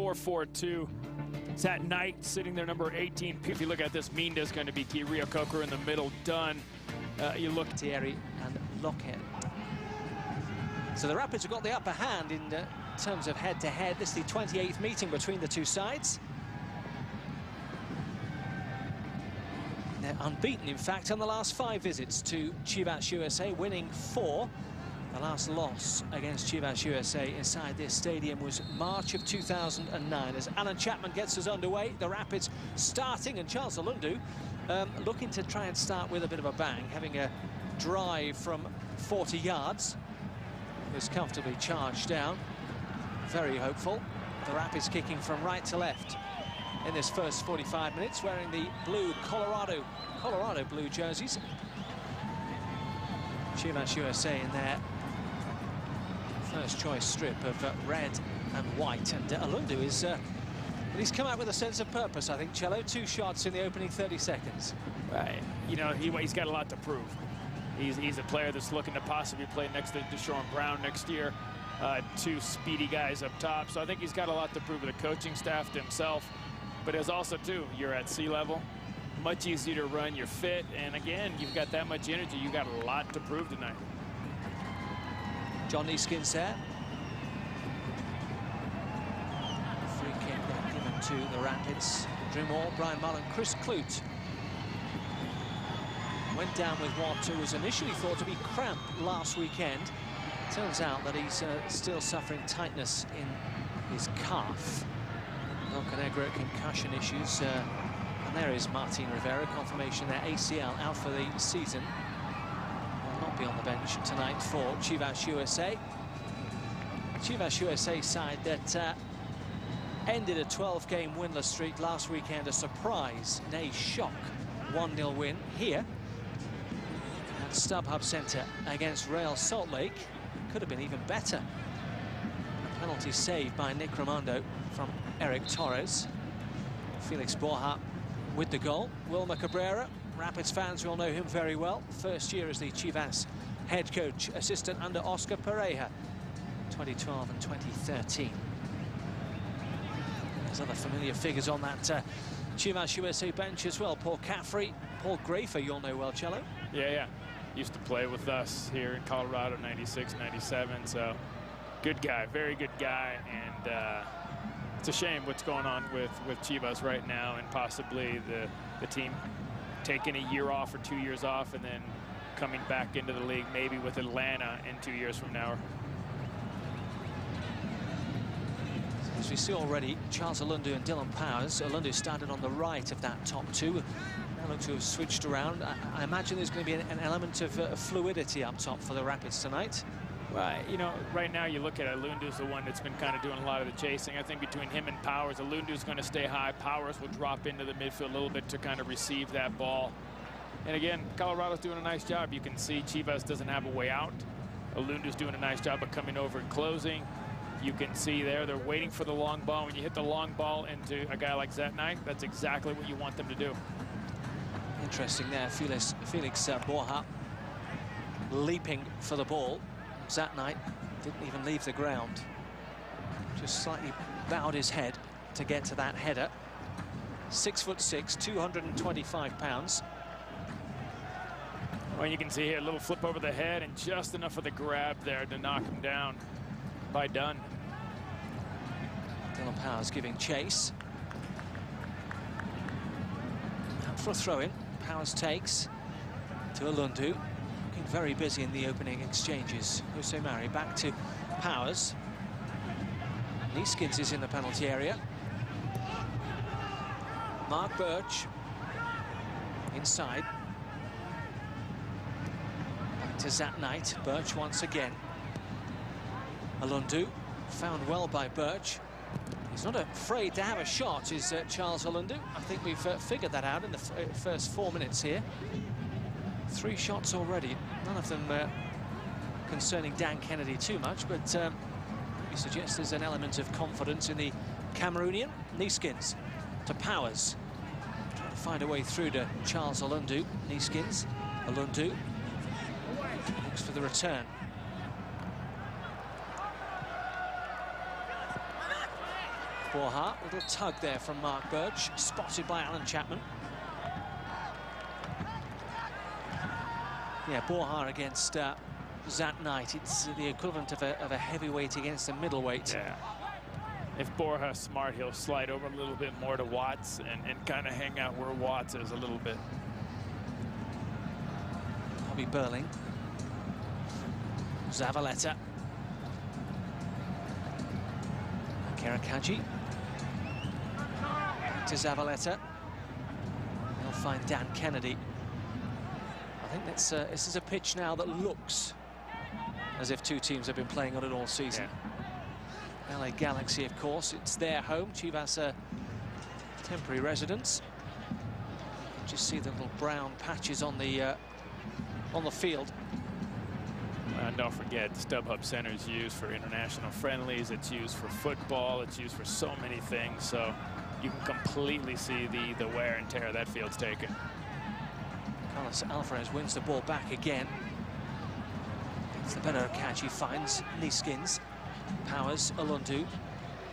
4-4-2. It's at night, sitting there, number 18. If you look at this, Minda's going to be key. Rio Coker in the middle, done. You look Thierry and Lockhead. So the Rapids have got the upper hand in terms of head-to-head. This is the 28th meeting between the two sides. They're unbeaten, in fact, on the last 5 visits to Chivas USA, winning 4. The last loss against Chivas USA inside this stadium was March of 2009. As Alan Chapman gets us underway, the Rapids starting, and Charles Eloundou looking to try and start with a bit of a bang, having a drive from 40 yards. Was comfortably charged down. Very hopeful. The Rapids kicking from right to left in this first 45 minutes, wearing the blue Colorado blue jerseys. Chivas USA in their first choice strip of red and white, and Eloundou is he's come out with a sense of purpose, I think. Cello, 2 shots in the opening 30 seconds. Right, you know, he's got a lot to prove. He's a player that's looking to possibly play next to Deshaun Brown next year. 2 speedy guys up top, so I think he's got a lot to prove to the coaching staff, to himself. But it's also, too, you're at sea level, much easier to run, you're fit, and again, you've got that much energy. You've got a lot to prove tonight. John Neeskins there. Free kick given to the Rapids. Drew Moore, Brian Mullen, Chris Clute. Went down with what was initially thought to be cramp last weekend. Turns out that he's still suffering tightness in his calf. Montenegro concussion issues. And there is Martin Rivera, confirmation there, ACL out for the season. Will not be on the bench tonight for Chivas USA. Chivas USA side that ended a 12-game winless streak last weekend. A surprise, nay shock, 1-0 win here at StubHub Center against Real Salt Lake. Could have been even better. A penalty saved by Nick Raimondo from Eric Torres. Felix Borja with the goal. Wilmer Cabrera, Rapids fans will know him very well. First year as the Chivas head coach, assistant under Oscar Pereira, 2012 and 2013. There's other familiar figures on that Chivas USA bench as well. Paul Caffrey, Paul Grafer, you'll know well, Cello. Yeah. Used to play with us here in Colorado, 96, 97. So good guy, very good guy. And it's a shame what's going on with Chivas right now, and possibly the team taking a year off or 2 years off and then coming back into the league, maybe with Atlanta in 2 years from now. As we see already, Charles Eloundou and Dylan Powers. Eloundou started on the right of that top 2. Now look to have switched around. I imagine there's going to be an element of fluidity up top for the Rapids tonight. Well, you know, right now you look at Eloundou's the one that's been kind of doing a lot of the chasing. I think between him and Powers, Eloundou's going to stay high. Powers will drop into the midfield a little bit to kind of receive that ball. And again, Colorado's doing a nice job. You can see Chivas doesn't have a way out. Eloundou's doing a nice job of coming over and closing. You can see there, they're waiting for the long ball. When you hit the long ball into a guy like Zatnai, that's exactly what you want them to do. Interesting there, Felix Borja leaping for the ball. Zatnai didn't even leave the ground. Just slightly bowed his head to get to that header. 6'6", 225 pounds. Well, you can see here a little flip over the head and just enough of the grab there to knock him down by Dunn. Dylan Powers giving chase. Out for a throw-in. Powers takes to Eloundou. Looking very busy in the opening exchanges. Jose Mari back to Powers. Neeskins is in the penalty area. Mark Birch inside. Back to Zatnai. Birch once again. Eloundou found well by Birch. He's not afraid to have a shot, is Charles Eloundou. I think we've figured that out in the first 4 minutes here. 3 shots already, none of them concerning Dan Kennedy too much, but he suggests there's an element of confidence in the Cameroonian. Neeskins to Powers. Trying to find a way through to Charles Eloundou. Neeskins, Eloundou looks for the return. Borja, little tug there from Mark Birch, spotted by Alan Chapman. Yeah, Borja against Zat Knight. It's the equivalent of a heavyweight against a middleweight. Yeah. If Borja's smart, he'll slide over a little bit more to Watts and kind of hang out where Watts is a little bit. Bobby Burling. Zavaleta. Karakaji. To Zavaleta. He'll find Dan Kennedy. I think that's, this is a pitch now that looks as if two teams have been playing on it all season. Yeah. LA Galaxy, of course, it's their home. Chivas temporary residence. You can just see the little brown patches on the field. And don't forget, the StubHub Center is used for international friendlies. It's used for football. It's used for so many things. So you can completely see the wear and tear that field's taken. Carlos Alvarez wins the ball back again. It's the better catch. He finds Niskins, Powers, Eloundou,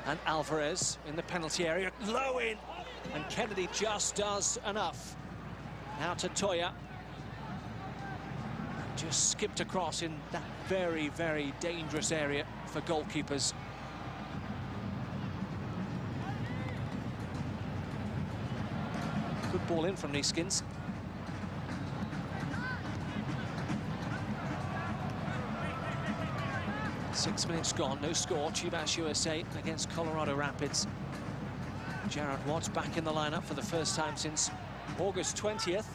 and Alvarez in the penalty area. Low in, and Kennedy just does enough. Now to Toya. Just skipped across in that very, very dangerous area for goalkeepers. Good ball in from Niskins. Six minutes gone, no score. Chivas USA against Colorado Rapids. Jared Watts back in the lineup for the first time since August 20th.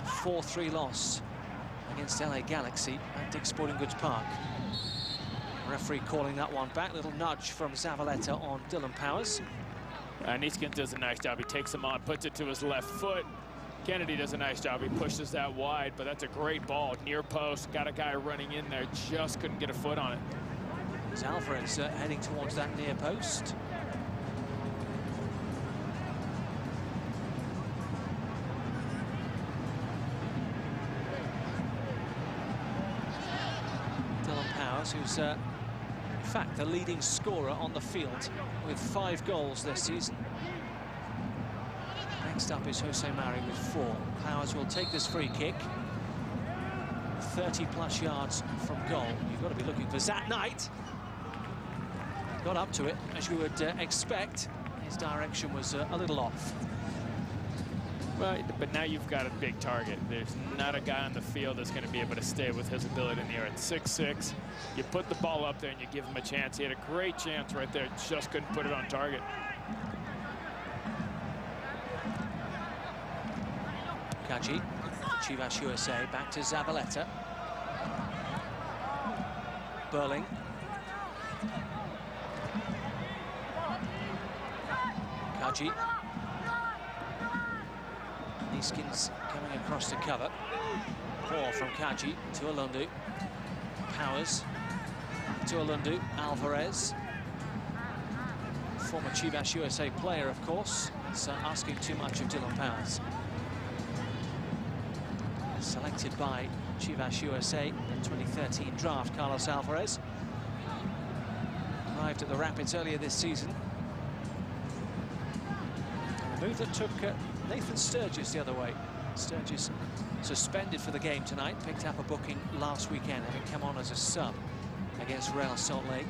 4-3 loss against LA Galaxy at Dick's Sporting Goods Park. Referee calling that one back. Little nudge from Zavaleta on Dylan Powers. Niskins does a nice job. He takes him on, puts it to his left foot. Kennedy does a nice job. He pushes that wide, but that's a great ball. Near post, got a guy running in there, just couldn't get a foot on it. It's Alvarez heading towards that near post. Dylan Powers, who's in fact the leading scorer on the field with 5 goals this season. Next up is Jose Mari with 4. Powers will take this free kick. 30+ yards from goal. You've got to be looking for Zat Knight. Got up to it, as you would expect. His direction was a little off. Well, but now you've got a big target. There's not a guy on the field that's going to be able to stay with his ability in the air. At 6'6", you put the ball up there and you give him a chance. He had a great chance right there, just couldn't put it on target. Kaji, Chivas USA, back to Zavaleta. Burling. Kaji. Niskins coming across to cover. Ball from Kaji to Eloundou. Powers to Eloundou. Alvarez. Former Chivas USA player, of course. It's asking too much of Dylan Powers. Selected by Chivas USA in the 2013 draft, Carlos Alvarez. Arrived at the Rapids earlier this season. And a move that took Nathan Sturgis the other way. Sturgis suspended for the game tonight, picked up a booking last weekend, having come on as a sub against Real Salt Lake.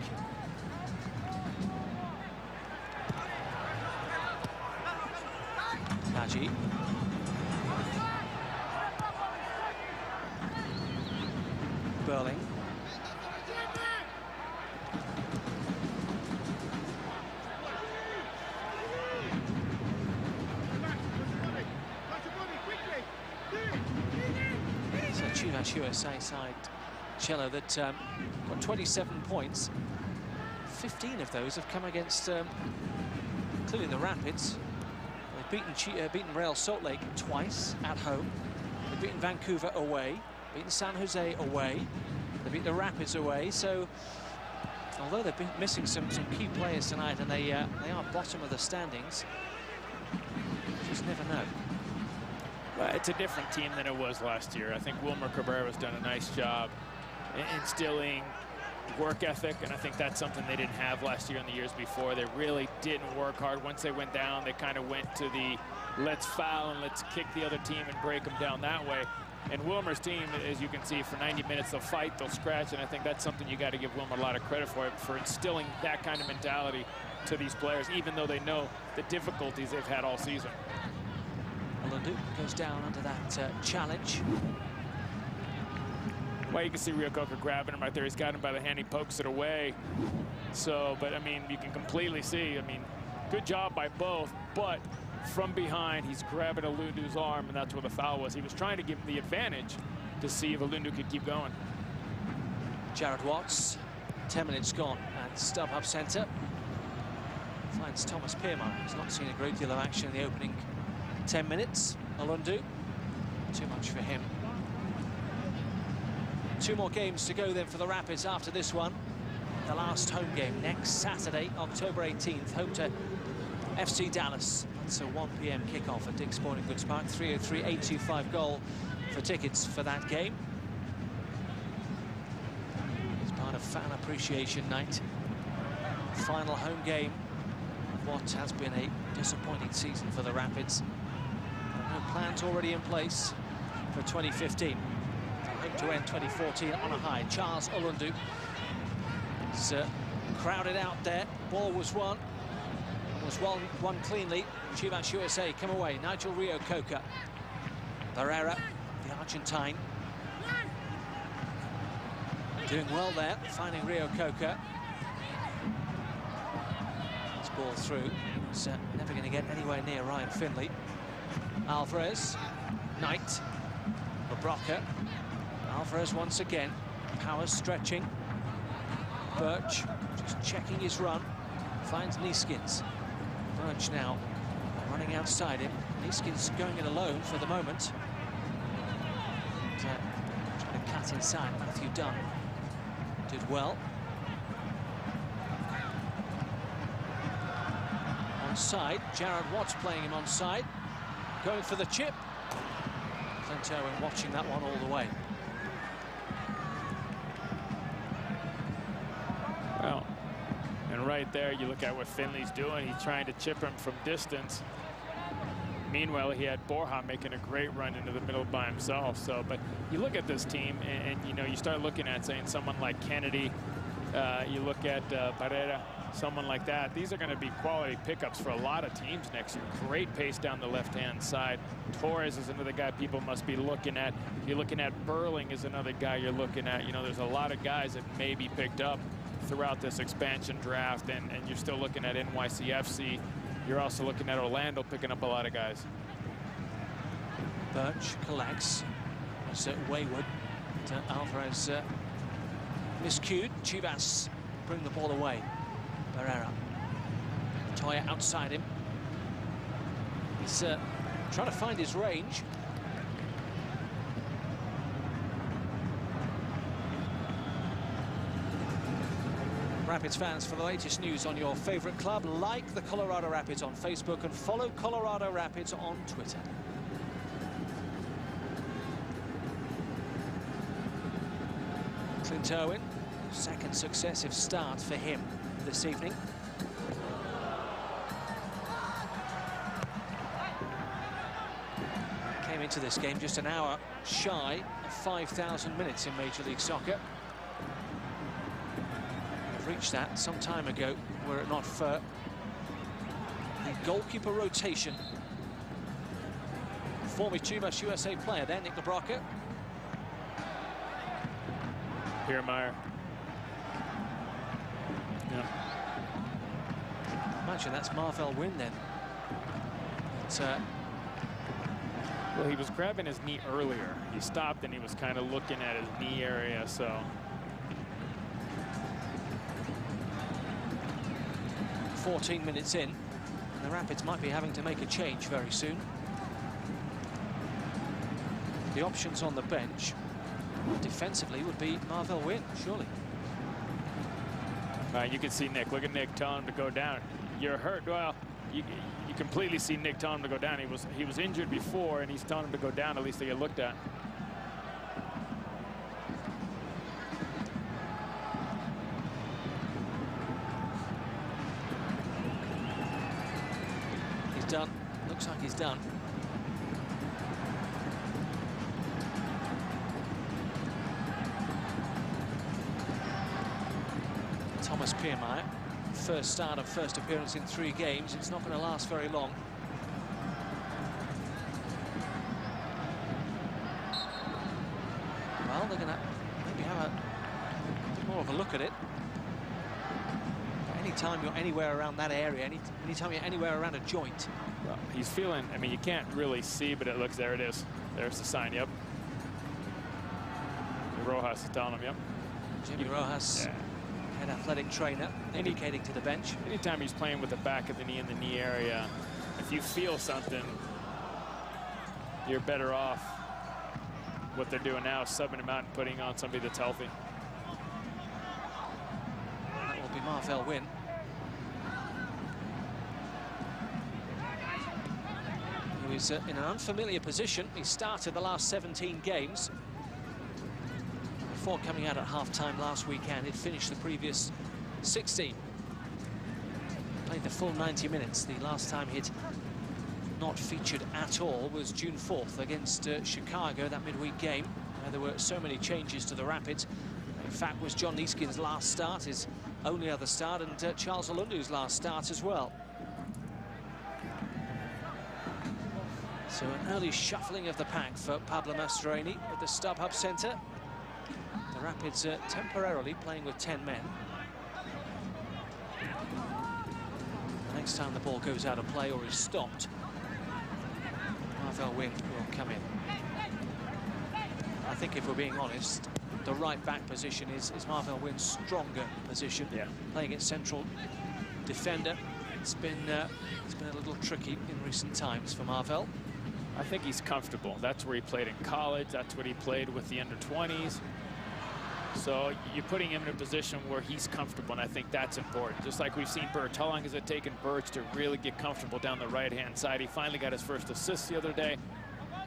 Kaji. Burling. So Chivas USA side, Cello, that got 27 points. 15 of those have come against, including the Rapids. They've beaten Real Salt Lake twice at home. They've beaten Vancouver away. Beaten San Jose away. They beat the Rapids away. So, although they've been missing some key players tonight, and they are bottom of the standings, you just never know. Well, it's a different team than it was last year. I think Wilmer Cabrera's done a nice job instilling work ethic, and I think that's something they didn't have last year and the years before. They really didn't work hard. Once they went down, they kind of went to the let's foul and let's kick the other team and break them down that way. And Wilmer's team, as you can see, for 90 minutes, they'll fight, they'll scratch, and I think that's something you got to give Wilmer a lot of credit for instilling that kind of mentality to these players, even though they know the difficulties they've had all season. Eloundou goes down under that challenge. Well, you can see Rio Coca grabbing him right there. He's got him by the hand. He pokes it away. So, but I mean, you can completely see. I mean, good job by both. But from behind, he's grabbing Eloundou's arm, and that's where the foul was. He was trying to give him the advantage to see if Eloundou could keep going. Jared Watts, 10 minutes gone, and StubHub Centre finds Thomas Pearmire. He's not seen a great deal of action in the opening 10 minutes. Eloundou, too much for him. 2 more games to go then for the Rapids after this one. The last home game next Saturday, October 18th, home to FC Dallas. That's a 1 p.m. kickoff at Dick's Sporting Goods Park. 303-825 goal for tickets for that game. It's part of Fan Appreciation Night. Final home game of what has been a disappointing season for the Rapids. No plans already in place for 2015. Hope to end 2014 on a high. Charles Eloundou is crowded out there. Ball was won. Was won cleanly. Chivas USA come away. Nigel Rio Coca. Barrera, the Argentine. Doing well there, finding Rio Coca. This ball through. It's never going to get anywhere near Ryan Finley. Alvarez, Knight, Obroka. Alvarez once again. Powers stretching. Birch just checking his run. Finds Neeskins. Birch now running outside him. Neeskins going it alone for the moment. Trying to cut inside. Matthew Dunn did well. Onside. Jared Watts playing him onside. Going for the chip. Clint Irwin watching that one all the way. Well, and right there, you look at what Finley's doing. He's trying to chip him from distance. Meanwhile, he had Borja making a great run into the middle by himself. So, but you look at this team, and you know, you start looking at saying someone like Kennedy. You look at Barrera, someone like that. These are going to be quality pickups for a lot of teams next year. Great pace down the left-hand side. Torres is another guy people must be looking at. You're looking at Burling is another guy you're looking at. You know, there's a lot of guys that may be picked up throughout this expansion draft, and you're still looking at NYCFC. You're also looking at Orlando picking up a lot of guys. Birch collects. It's wayward. Alvarez miscued. Chivas bring the ball away. Barrera. Toya outside him. He's trying to find his range. Rapids fans, for the latest news on your favorite club, like the Colorado Rapids on Facebook and follow Colorado Rapids on Twitter. Clint Irwin, second successive start for him this evening. Came into this game just an hour shy of 5,000 minutes in Major League Soccer. Reached that some time ago, were it not for the goalkeeper rotation. Former Chivas USA player there, Nick Obroka. Pearmire. Yeah. Imagine that's Marvell Wynn then. But, well, he was grabbing his knee earlier. He stopped and he was kind of looking at his knee area, so. 14 minutes in, and the Rapids might be having to make a change very soon. The options on the bench defensively would be Marvell Wynn, surely. You can see Nick. Look at Nick telling him to go down. You're hurt. Well, you completely see Nick telling him to go down. He was injured before, and he's telling him to go down, at least to get looked at. done. Looks like he's done. Thomas Piermeyer, first start and first appearance in 3 games. It's not going to last very long. Well, they're going to maybe have a bit more of a look at it. But anytime you're anywhere around that area, anytime you're anywhere around a joint. Well, he's feeling, I mean, you can't really see, but it looks, there it is. There's the sign, yep. Rojas is telling him, yep. Jimmy Rojas, head athletic trainer, indicating to the bench. Anytime he's playing with the back of the knee in the knee area, if you feel something, you're better off. What they're doing now is subbing him out and putting on somebody that's healthy. That will be Marvell Wynne. He was in an unfamiliar position. He started the last 17 games. Before coming out at half-time last weekend, he'd finished the previous 16. Played the full 90 minutes. The last time he'd not featured at all was June 4th against Chicago, that midweek game, where there were so many changes to the Rapids. In fact, was John Neeskin's last start, his only other start, and Charles Eloundou's last start as well. So an early shuffling of the pack for Pablo Mastroeni at the StubHub Centre. The Rapids temporarily playing with 10 men. The next time the ball goes out of play or is stopped, Marvell Wynne will come in. I think if we're being honest, the right back position is Marvell Wynne's stronger position. Yeah. Playing at central defender, it's been a little tricky in recent times for Marvell. I think he's comfortable. That's where he played in college. That's what he played with the under-20s. So you're putting him in a position where he's comfortable, and I think that's important. Just like we've seen Birch. How long has it taken Birch to really get comfortable down the right-hand side? He finally got his first assist the other day.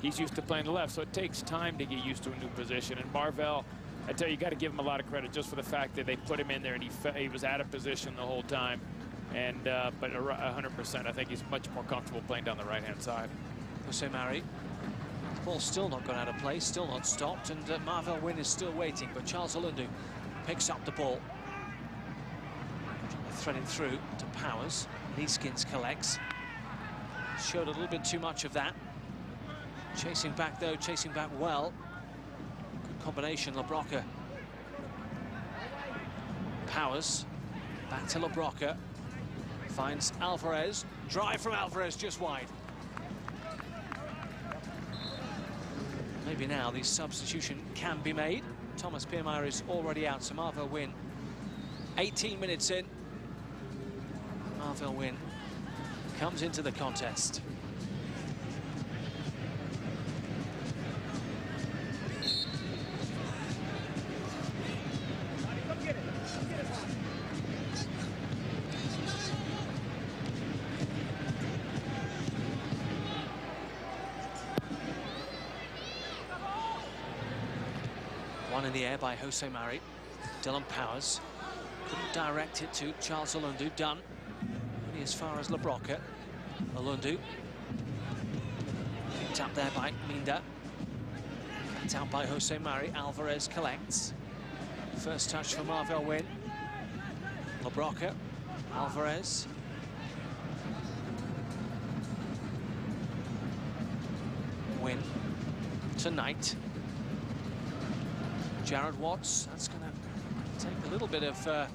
He's used to playing the left, so it takes time to get used to a new position. And Marvell, I tell you, you got to give him a lot of credit just for the fact that they put him in there and he was out of position the whole time. And but 100%, I think he's much more comfortable playing down the right-hand side. Jose Mari. Ball still not gone out of play, still not stopped, and Marvell Wynne is still waiting, but Charles Eloundou picks up the ball. Threading through to Powers. Neeskins collects. Showed a little bit too much of that. Chasing back though, chasing back well. Good combination, LaBroca. Powers, back to LaBroca. Finds Alvarez. Drive from Alvarez, just wide. Maybe now the substitution can be made. Thomas Piermeyer is already out, so Marvell Wynne 18 minutes in. Marvell Wynne comes into the contest. One in the air by Jose Mari. Dylan Powers couldn't direct it to Charles Eloundou. Done. Only as far as LaBroca. Eloundou picked up there by Minda. Cut out by Jose Mari. Alvarez collects. First touch for Marvell Wynne. LaBroca. Alvarez. Wynne to Knight. Jared Watts, that's going to take a little bit of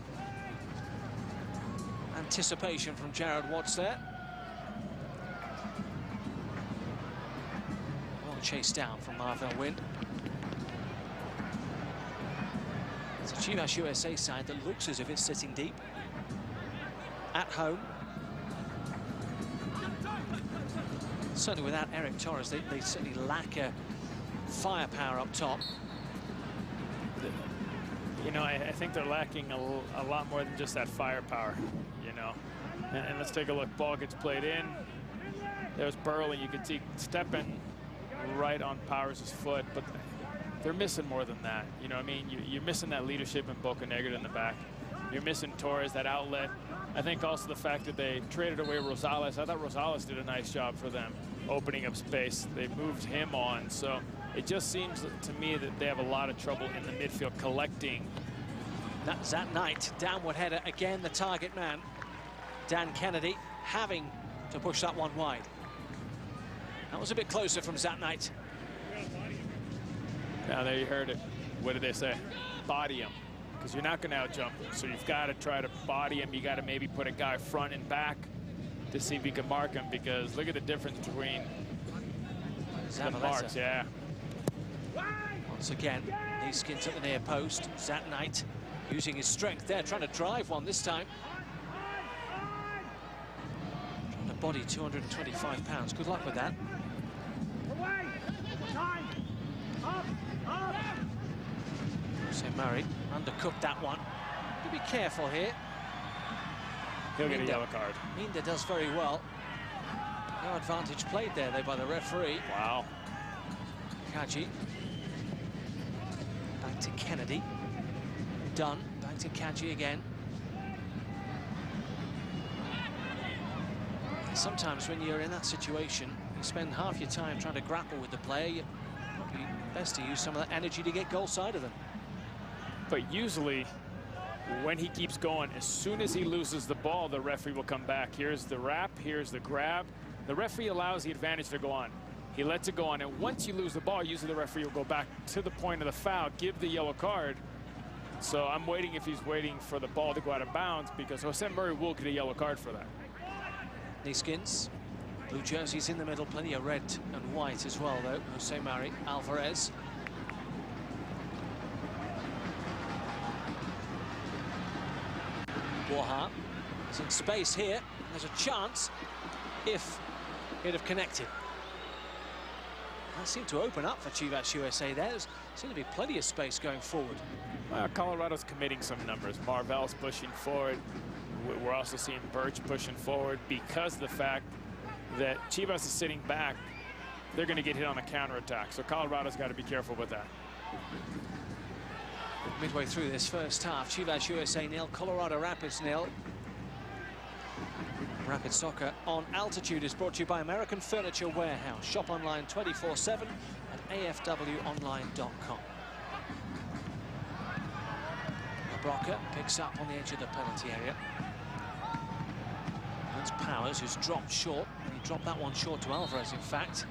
anticipation from Jared Watts there. Well chased down from Marvell Wynne. It's a Chivas USA side that looks as if it's sitting deep. At home. Certainly without Eric Torres, they certainly lack a firepower up top. You know, I think they're lacking a lot more than just that firepower, you know. And let's take a look. Ball gets played in. There's Burley. You can see stepping right on Powers' foot, but they're missing more than that. You know what I mean? You're missing that leadership in Bocanegra in the back. You're missing Torres, that outlet. I think also the fact that they traded away Rosales. I thought Rosales did a nice job for them, opening up space. They moved him on. So it just seems to me that they have a lot of trouble in the midfield collecting. That's that Knight. Downward header again, the target man. Dan Kennedy having to push that one wide. That was a bit closer from Zat Knight. Now there you heard it. What did they say? Body him. Because you're not going to outjump him. So you've got to try to body him. You got to maybe put a guy front and back to see if you can mark him. Because look at the difference between the marks. Yeah. Once again, Neeskins at the near post. Zat Knight using his strength there, trying to drive one this time. Trying to body 225 pounds. Good luck with that. St. Murray undercooked that one. To be careful here. He'll get a yellow card. Minda does very well. No advantage played there, though, by the referee. Wow. Kaji. Back to Kennedy. Dunn. Back to Kaji again. Sometimes when you're in that situation, you spend half your time trying to grapple with the player. You're probably best to use some of that energy to get goal side of them. But usually, when he keeps going, as soon as he loses the ball, the referee will come back. Here's the wrap, here's the grab. The referee allows the advantage to go on. He lets it go on, and once you lose the ball, usually the referee will go back to the point of the foul, give the yellow card. So I'm waiting if he's waiting for the ball to go out of bounds, because Jose Murray will get a yellow card for that. Neeskins, blue jerseys in the middle, plenty of red and white as well, though. Jose Murray, Alvarez. Borja is in space here. There's a chance if he'd have connected. That seemed to open up for Chivas USA there. There's seemed to be plenty of space going forward. Well, Colorado's committing some numbers. Marvel's pushing forward. We're also seeing Birch pushing forward because of the fact that Chivas is sitting back. They're going to get hit on the counterattack. So Colorado's got to be careful with that. Midway through this first half, Chivas USA 0, Colorado Rapids 0. Rapid Soccer on Altitude is brought to you by American Furniture Warehouse. Shop online 24/7 at afwonline.com. Brocker picks up on the edge of the penalty area. That's Powers, who's dropped short. He dropped that one short to Alvarez, in fact.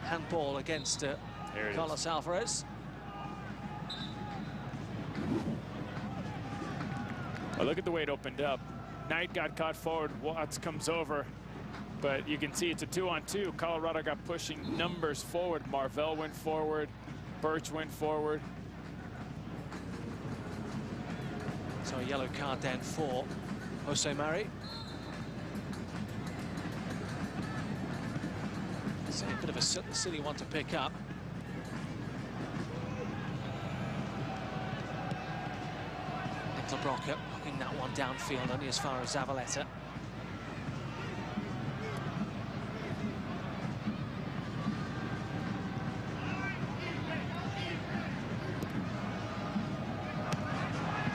Handball against Carlos Alvarez. Well, look at the way it opened up. Knight got caught forward. Watts comes over. But you can see it's a 2-on-2. Colorado got pushing numbers forward. Marvel went forward. Birch went forward. So a yellow card then for Jose Murray. It's a bit of a silly one to pick up. Brocker knocking that one downfield only as far as Zavaleta.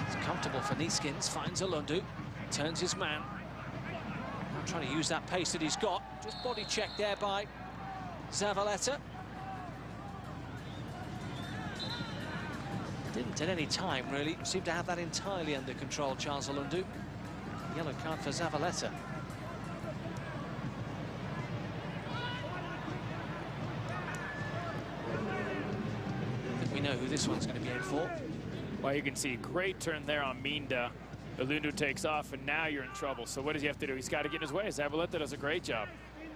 It's comfortable for Neeskins, finds Eloundou, turns his man. Now trying to use that pace that he's got. Just body check there by Zavaleta. Didn't at any time, really. Seemed to have that entirely under control, Charles Eloundou. Yellow card for Zavaleta. I think we know who this one's going to be in for. Well, you can see great turn there on Minda. Eloundou takes off, and now you're in trouble. So what does he have to do? He's got to get in his way. Zavaleta does a great job.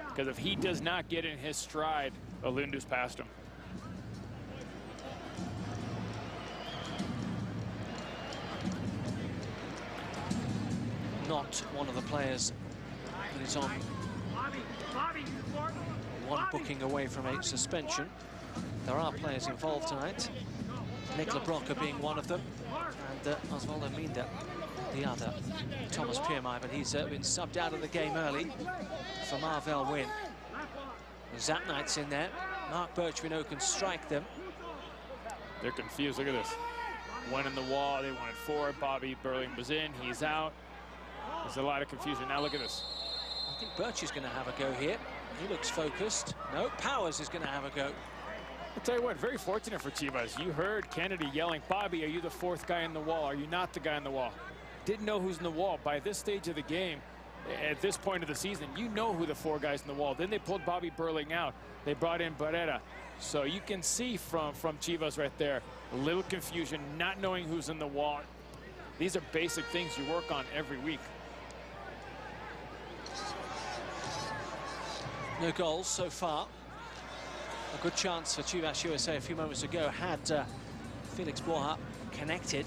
Because if he does not get in his stride, Eloundou's past him. Not one of the players that is on one booking away from a suspension. There are players involved tonight. Nicola Brocker being one of them, and Osvaldo Minda the other. Thomas Piermai, but he's been subbed out of the game early for Marvel Win. Zat Knight's in there. Mark Birch, we know, can strike them. They're confused. Look at this. One in the wall. They wanted 4. Bobby Burling was in. He's out. There's a lot of confusion. Now look at this. I think Birch is going to have a go here. He looks focused. No, Powers is going to have a go. I'll tell you what, very fortunate for Chivas. You heard Kennedy yelling, Bobby, are you the fourth guy in the wall? Are you not the guy in the wall? Didn't know who's in the wall. By this stage of the game, at this point of the season, you know who the four guys in the wall. Then they pulled Bobby Burling out. They brought in Barrera. So you can see from Chivas right there, a little confusion, not knowing who's in the wall. These are basic things you work on every week. No goals so far. A good chance for Chivas USA a few moments ago had Felix Borja connected.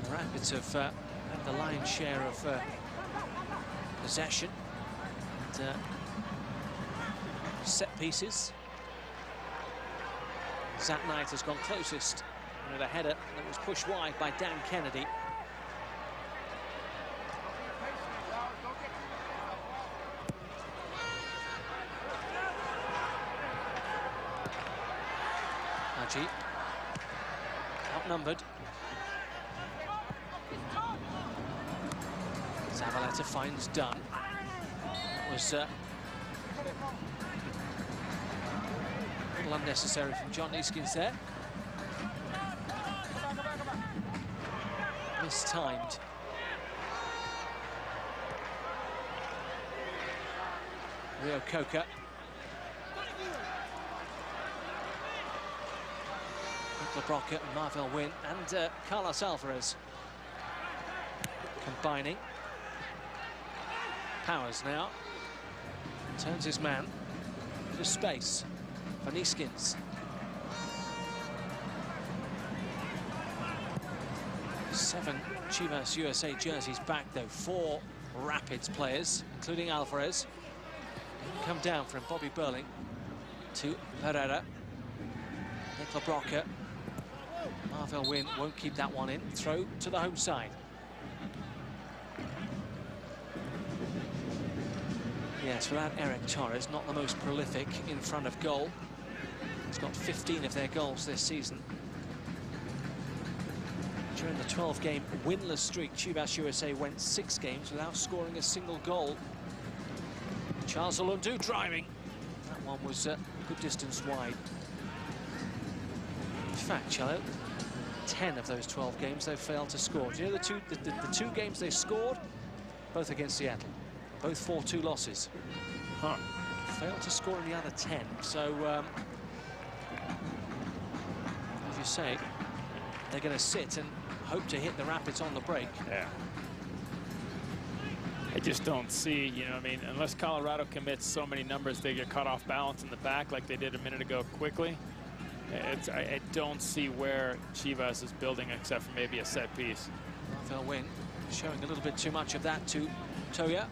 The Rapids have had the lion's share of possession. And, set pieces. Zat Knight has gone closest with a header that was pushed wide by Dan Kennedy. Outnumbered. Zavaleta finds Dunn. That was a little unnecessary from John Easkins there. Mistimed. Rio Coca. LeBroca and Marvel Wynn and Carlos Alvarez combining. Powers now turns his man to space for Neeskins. 7 Chivas USA jerseys back though. 4 Rapids players, including Alvarez. Come down from Bobby Burling to Herrera. Nick LeBroca. Marvel Wynn won't keep that one in. Throw to the home side. Yes, without Eric Torres, not the most prolific in front of goal. He's got 15 of their goals this season. During the 12-game winless streak, Chivas USA went 6 games without scoring a single goal. Charles Eloundou driving. That one was a good distance wide. In fact, Cello, 10 of those 12 games they've failed to score. Do you know the two games they scored? Both against Seattle. Both 4-2 losses. Huh. Failed to score in the other 10. So, as you say, they're going to sit and hope to hit the Rapids on the break. Yeah. I just don't see, you know, I mean, unless Colorado commits so many numbers, they get caught off balance in the back like they did a minute ago quickly. I don't see where Chivas is building except for maybe a set piece. Marvel Wynn showing a little bit too much of that to Toya.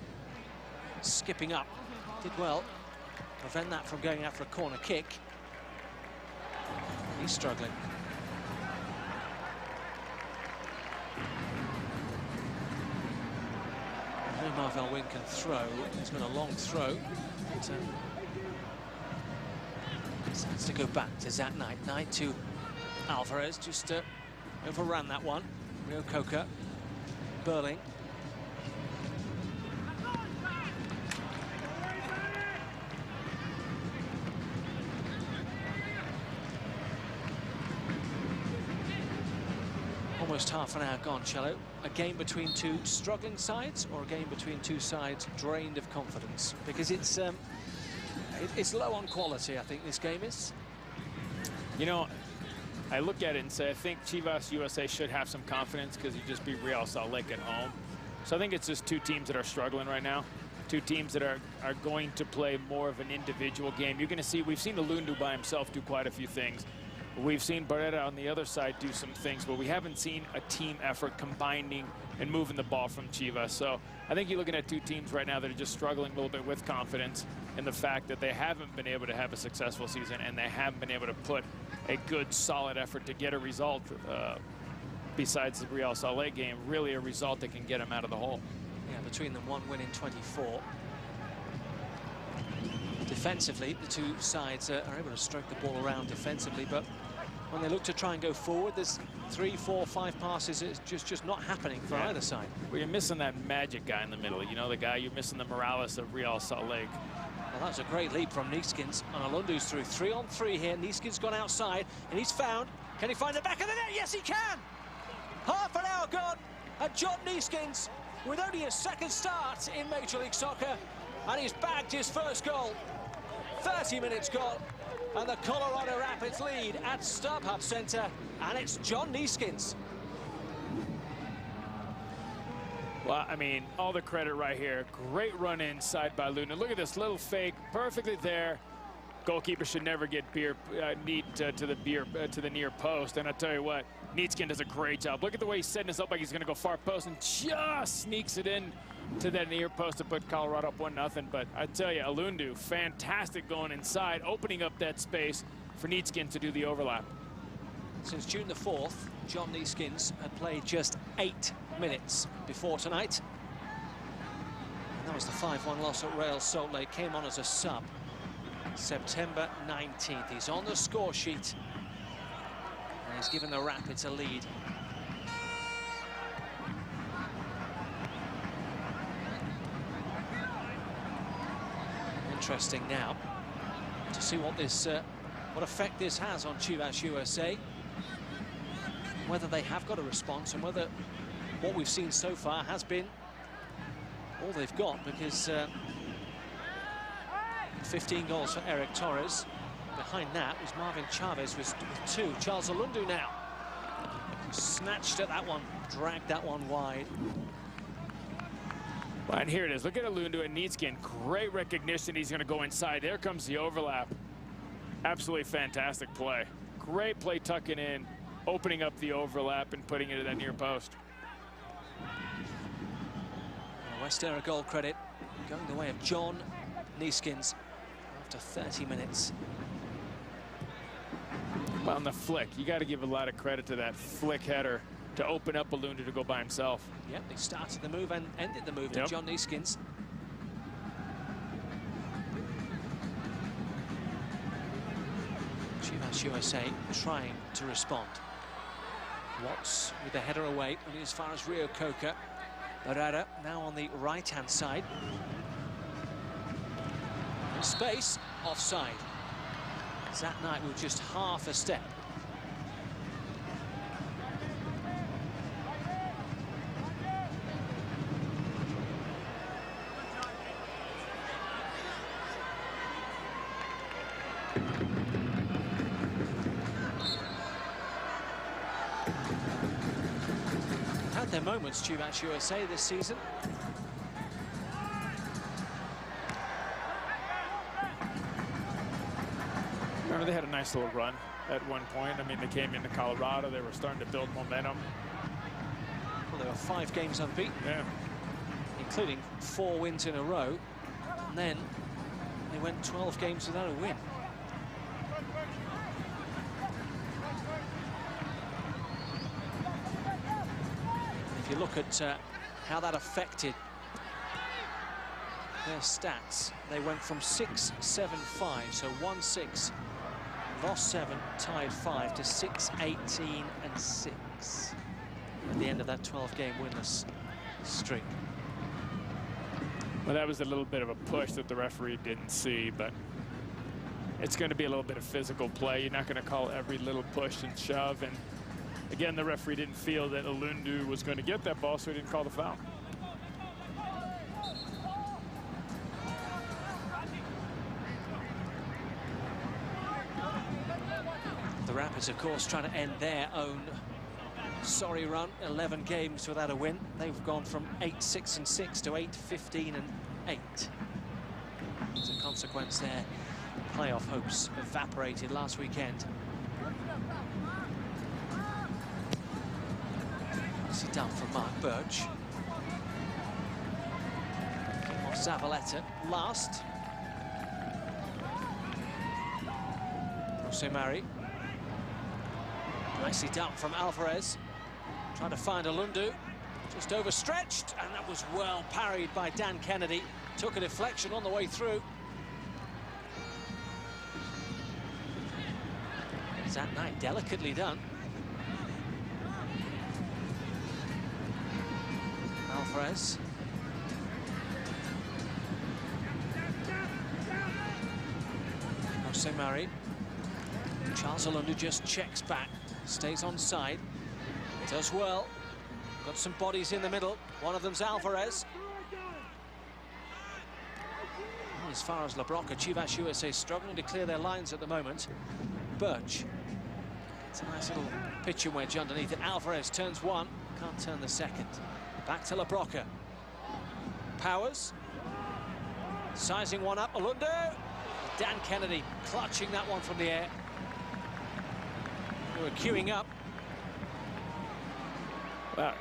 Skipping up. Did well. Prevent that from going out for a corner kick. He's struggling. I know Marvel Wynn can throw. It's been a long throw. But, decides to go back to Zat Knight. Knight to Alvarez. Just overran that one. Rio Coca. Burling. Almost half an hour gone, Cello. A game between 2 struggling sides, or a game between 2 sides drained of confidence? Because it's low on quality, I think, this game is. You know, I look at it and say, I think Chivas USA should have some confidence because you just beat Real Salt Lake at home. So I think it's just 2 teams that are struggling right now. 2 teams that are going to play more of an individual game. You're going to see, we've seen Eloundou by himself do quite a few things. We've seen Barrera on the other side do some things, but we haven't seen a team effort combining and moving the ball from Chivas. So I think you're looking at 2 teams right now that are just struggling a little bit with confidence and the fact that they haven't been able to have a successful season and they haven't been able to put a good, solid effort to get a result besides the Real Salt Lake game, really a result that can get them out of the hole. Yeah, between them, 1 win in 24. Defensively, the 2 sides are able to stroke the ball around defensively, but when they look to try and go forward, there's 3, 4, 5 passes. It's just not happening for either side. Well, you're missing that magic guy in the middle. You know, the guy, you're missing the Morales of Real Salt Lake. Well, that was a great leap from Neeskens, and Eloundou's through 3-on-3 here. Neeskens gone outside, and he's found. Can he find the back of the net? Yes, he can! Half an hour gone, and John Neeskens, with only his second start in Major League Soccer, and he's bagged his first goal. 30 minutes gone, and the Colorado Rapids lead at StubHub Center, and it's John Neeskens. Well, I mean, all the credit right here. Great run inside by Eloundou. Look at this little fake, perfectly there. Goalkeeper should never get to the near post. And I tell you what, Neeskens does a great job. Look at the way he's setting this up like he's going to go far post and just sneaks it in to that near post to put Colorado up 1-0. But I tell you, Eloundou, fantastic going inside, opening up that space for Neeskens to do the overlap. Since June the 4th, John Neeskens had played just 8 minutes before tonight. And that was the 5-1 loss at Real Salt Lake. Came on as a sub. September 19th. He's on the score sheet. And he's given the Rapids a lead. Interesting now to see what effect this has on Chivas USA. Whether they have got a response and whether what we've seen so far has been all they've got, because 15 goals for Eric Torres. Behind that was Marvin Chavez with 2. Charles Eloundou now snatched at that one, dragged that one wide. Well, and here it is. Look at Eloundou and Neeskens. Great recognition. He's going to go inside. There comes the overlap. Absolutely fantastic play. Great play tucking in, opening up the overlap and putting it at that near post. West Era goal credit going the way of John Neeskens after 30 minutes. Well, on the flick, you got to give a lot of credit to that flick header to open up Eloundou to go by himself. Yep, he started the move and ended the move to John Neeskens. Chivas USA trying to respond. Watts with the header away, only as far as Rio Coca. Barrera now on the right-hand side. In space, offside. That night with just half a step. Had their moments, Chivas USA, this season. Remember, they had a nice little run at one point. I mean, they came into Colorado. They were starting to build momentum. Well, there were 5 games unbeaten, including 4 wins in a row. And then they went 12 games without a win. If you look at how that affected their stats, they went from 6-7-5, so 1-6, lost 7, tied 5, to 6-18-6 at the end of that 12-game winless streak. Well, that was a little bit of a push that the referee didn't see, but it's going to be a little bit of physical play. You're not going to call every little push and shove, and again, the referee didn't feel that Eloundou was going to get that ball, so he didn't call the foul. The Rapids, of course, trying to end their own sorry run. 11 games without a win. They've gone from 8-6-6 to 8-15-8. As a consequence, their playoff hopes evaporated last weekend. Nicely done from Mark Birch. Zavaleta last. Jose Mari. Nicely done from Alvarez. Trying to find Eloundou. Just overstretched, and that was well parried by Dan Kennedy. Took a deflection on the way through. That night, delicately done. Alvarez. Jose Mari. Charles Eloundou just checks back, stays on side, does well. Got some bodies in the middle. One of them's Alvarez. Well, as far as LaBroca, Chivas USA struggling to clear their lines at the moment. Birch. It's a nice little pitching wedge underneath it. Alvarez turns one, can't turn the second. Back to LaBroca. Powers. Sizing one up, Eloundou. Dan Kennedy clutching that one from the air. They were queuing up.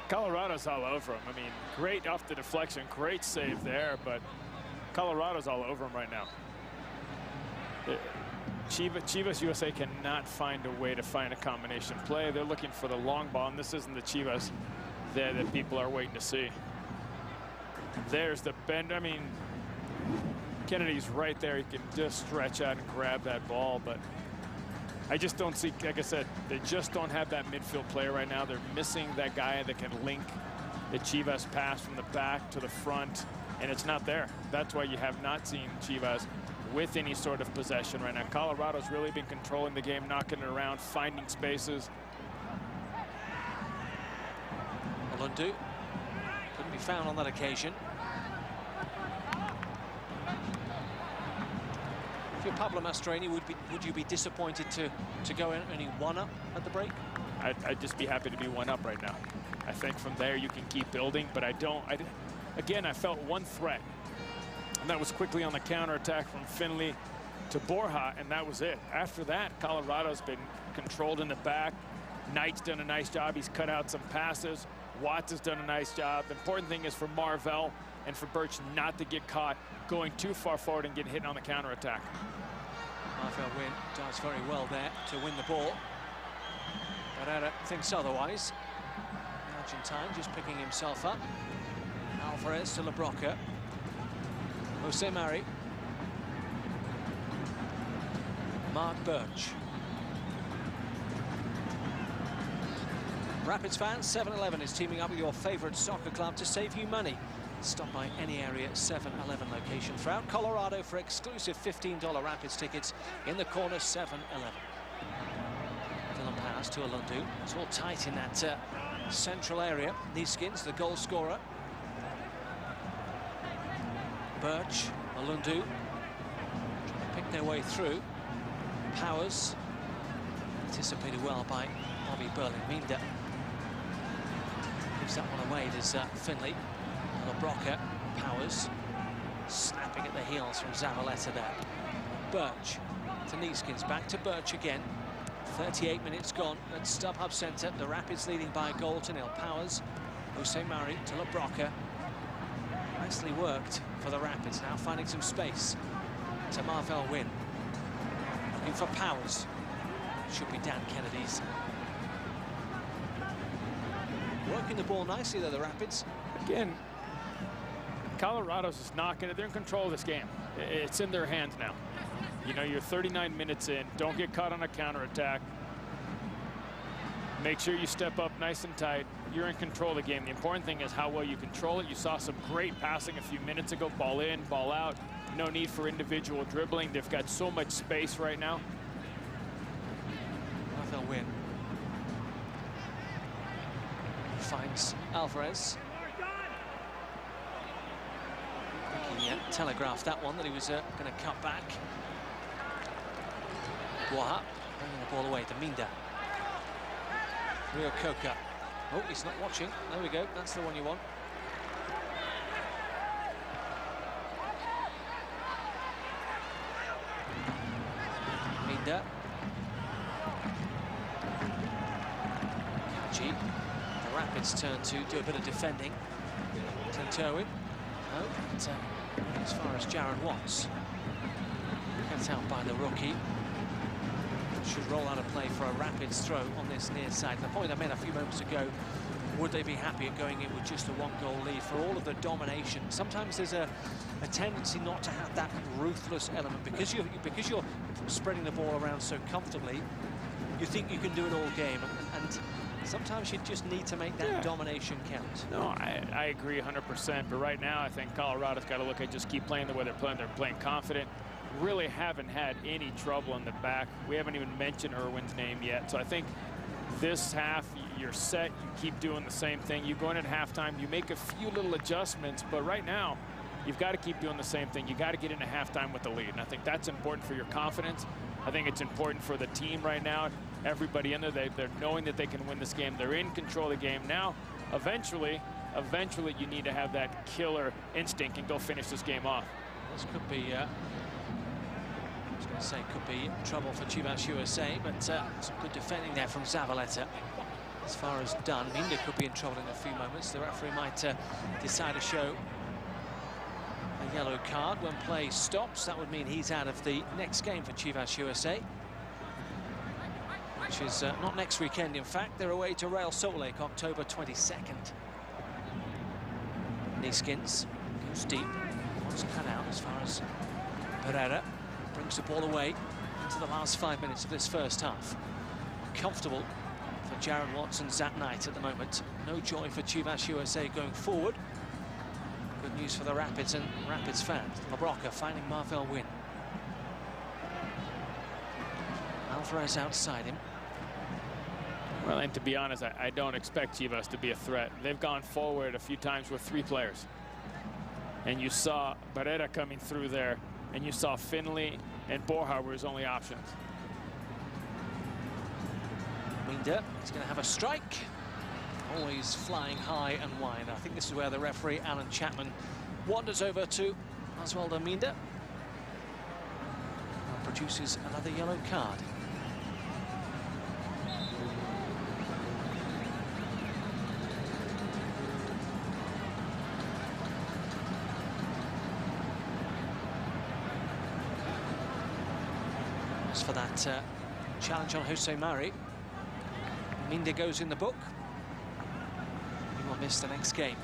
Colorado's all over him. I mean, great off the deflection, great save there, but Colorado's all over him right now. Chivas USA cannot find a way to find a combination play. They're looking for the long ball, and this isn't the Chivas there that people are waiting to see. There's the bend. I mean, Kennedy's right there. He can just stretch out and grab that ball, but I just don't see, like I said, they just don't have that midfield player right now. They're missing that guy that can link the Chivas pass from the back to the front, and it's not there. That's why you have not seen Chivas with any sort of possession right now. Colorado's really been controlling the game, knocking it around, finding spaces. Eloundou couldn't be found on that occasion. If you're Pablo Mastroeni, would you be disappointed to go in only one up at the break? I'd just be happy to be one up right now. I think from there you can keep building, but again, I felt one threat, and that was quickly on the counterattack from Finley to Borja, and that was it. After that, Colorado's been controlled in the back. Knight's done a nice job. He's cut out some passes. Watts has done a nice job. The important thing is for Marvell and for Birch not to get caught going too far forward and get hit on the counterattack. Marvell does very well there to win the ball. Pereira thinks otherwise. The Argentine just picking himself up. Alvarez to LaBroca. Jose Mari. Mark Birch. Rapids fans, 7-Eleven is teaming up with your favorite soccer club to save you money. Stop by any area 7-Eleven location throughout Colorado for exclusive $15 Rapids tickets in the corner 7-Eleven. Dylan pass to Eloundou. It's all tight in that central area. Neeskins, the goal scorer. Birch, Eloundou trying to pick their way through. Powers anticipated well by Bobby Berling-Minda. Gives that one away. There's Finley. LaBroca. Powers snapping at the heels from Zavaleta there. Birch to Neeskins. Back to Birch again. 38 minutes gone at StubHub Centre. The Rapids leading by a goal to nil. Powers. Jose Mari to LaBroca. Nicely worked for the Rapids. Now finding some space to Marvell Wynn. Looking for Powers. Should be Dan Kennedy's. Working the ball nicely though, the Rapids. Again, Colorado's just knocking it. They're in control of this game. It's in their hands now. You know, you're 39 minutes in. Don't get caught on a counterattack. Make sure you step up nice and tight. You're in control of the game. The important thing is how well you control it. You saw some great passing a few minutes ago. Ball in, ball out. No need for individual dribbling. They've got so much space right now. Marvell Wynn finds Alvarez. He telegraphed that one, that he was going to cut back. Boha bringing the ball away to Minda. Rio Coca. Oh, he's not watching. There we go. That's the one you want. Minda. Kaji. The Rapids turn to do a bit of defending. Tintoin. No, but as far as Jaron Watts. Cut out by the rookie. Should roll out a play for a Rapids throw on this near side. The point I made a few moments ago, would they be happy at going in with just a one-goal lead for all of the domination? Sometimes there's a tendency not to have that ruthless element because you're spreading the ball around so comfortably. You think you can do it all game, and Sometimes you just need to make that domination count. No, I agree 100%. But right now, I think Colorado's got to look at just keep playing the way they're playing. They're playing confident. Really haven't had any trouble in the back. We haven't even mentioned Irwin's name yet. So I think this half, you're set. You keep doing the same thing. You go in at halftime. You make a few little adjustments. But right now, you've got to keep doing the same thing. You got to get into halftime with the lead. And I think that's important for your confidence. I think it's important for the team right now. Everybody in there, they're knowing that they can win this game. They're in control of the game. Now, eventually, you need to have that killer instinct and go finish this game off. This could be, I was going to say, could be trouble for Chivas USA, but some good defending there from Zavaleta. As far as done, Minda could be in trouble in a few moments. The referee might decide to show a yellow card when play stops. That would mean he's out of the next game for Chivas USA, which is not next weekend. In fact, they're away to Real Salt Lake, October 22nd. Neeskins goes deep, wants to cut out as far as Pereira brings the ball away into the last 5 minutes of this first half. Comfortable for Jaron Watson's that night at the moment. No joy for Chivas USA going forward. Good news for the Rapids and Rapids fans. Labroca finding Marvell Wynn. Alvarez outside him. Well, and to be honest, I don't expect Chivas to be a threat. They've gone forward a few times with 3 players. And you saw Barrera coming through there, and you saw Finley and Borja were his only options. Minda is going to have a strike. Always flying high and wide. I think this is where the referee, Alan Chapman, wanders over to Oswaldo Minda. And produces another yellow card. As for that challenge on Jose Mari, Minda goes in the book. He will miss the next game.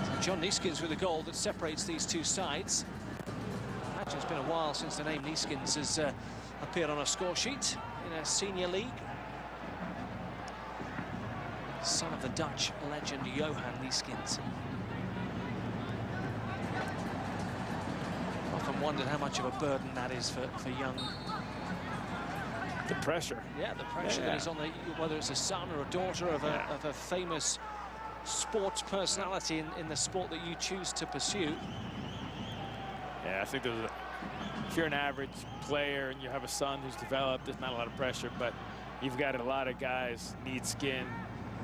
So John Neeskins with a goal that separates these two sides. I imagine it's been a while since the name Neeskins has appeared on a score sheet in a senior league. Son of the Dutch legend Johan Neeskins. Often wondered how much of a burden that is for young. The pressure. Yeah, the pressure that is on the, whether it's a son or a daughter of a famous sports personality in the sport that you choose to pursue. Yeah, I think if you're an average player and you have a son who's developed, there's not a lot of pressure, but you've got a lot of guys, Neeskins,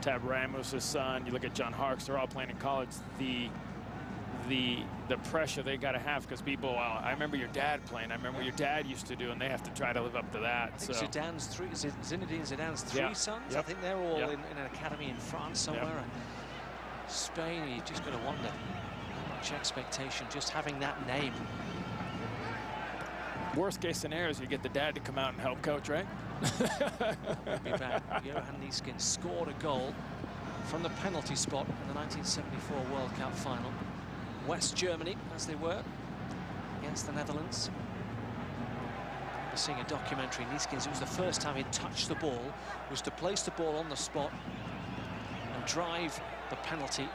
Tab Ramos' son, you look at John Harkes, they're all playing in college. The pressure they got to have, because people, wow, I remember your dad playing, I remember what your dad used to do, and they have to try to live up to that. I think so. Zidane's Zinedine Zidane's 3 sons. Yep. I think they're all in an academy in France somewhere. Spain, you just got to wonder how much expectation just having that name. Worst case scenario is you get the dad to come out and help coach, right? Be bad. Johan Neeskins scored a goal from the penalty spot in the 1974 World Cup final. West Germany, as they were, against the Netherlands. I remember seeing a documentary. Neeskins, it was the first time he'd touched the ball, was to place the ball on the spot and drive the penalty.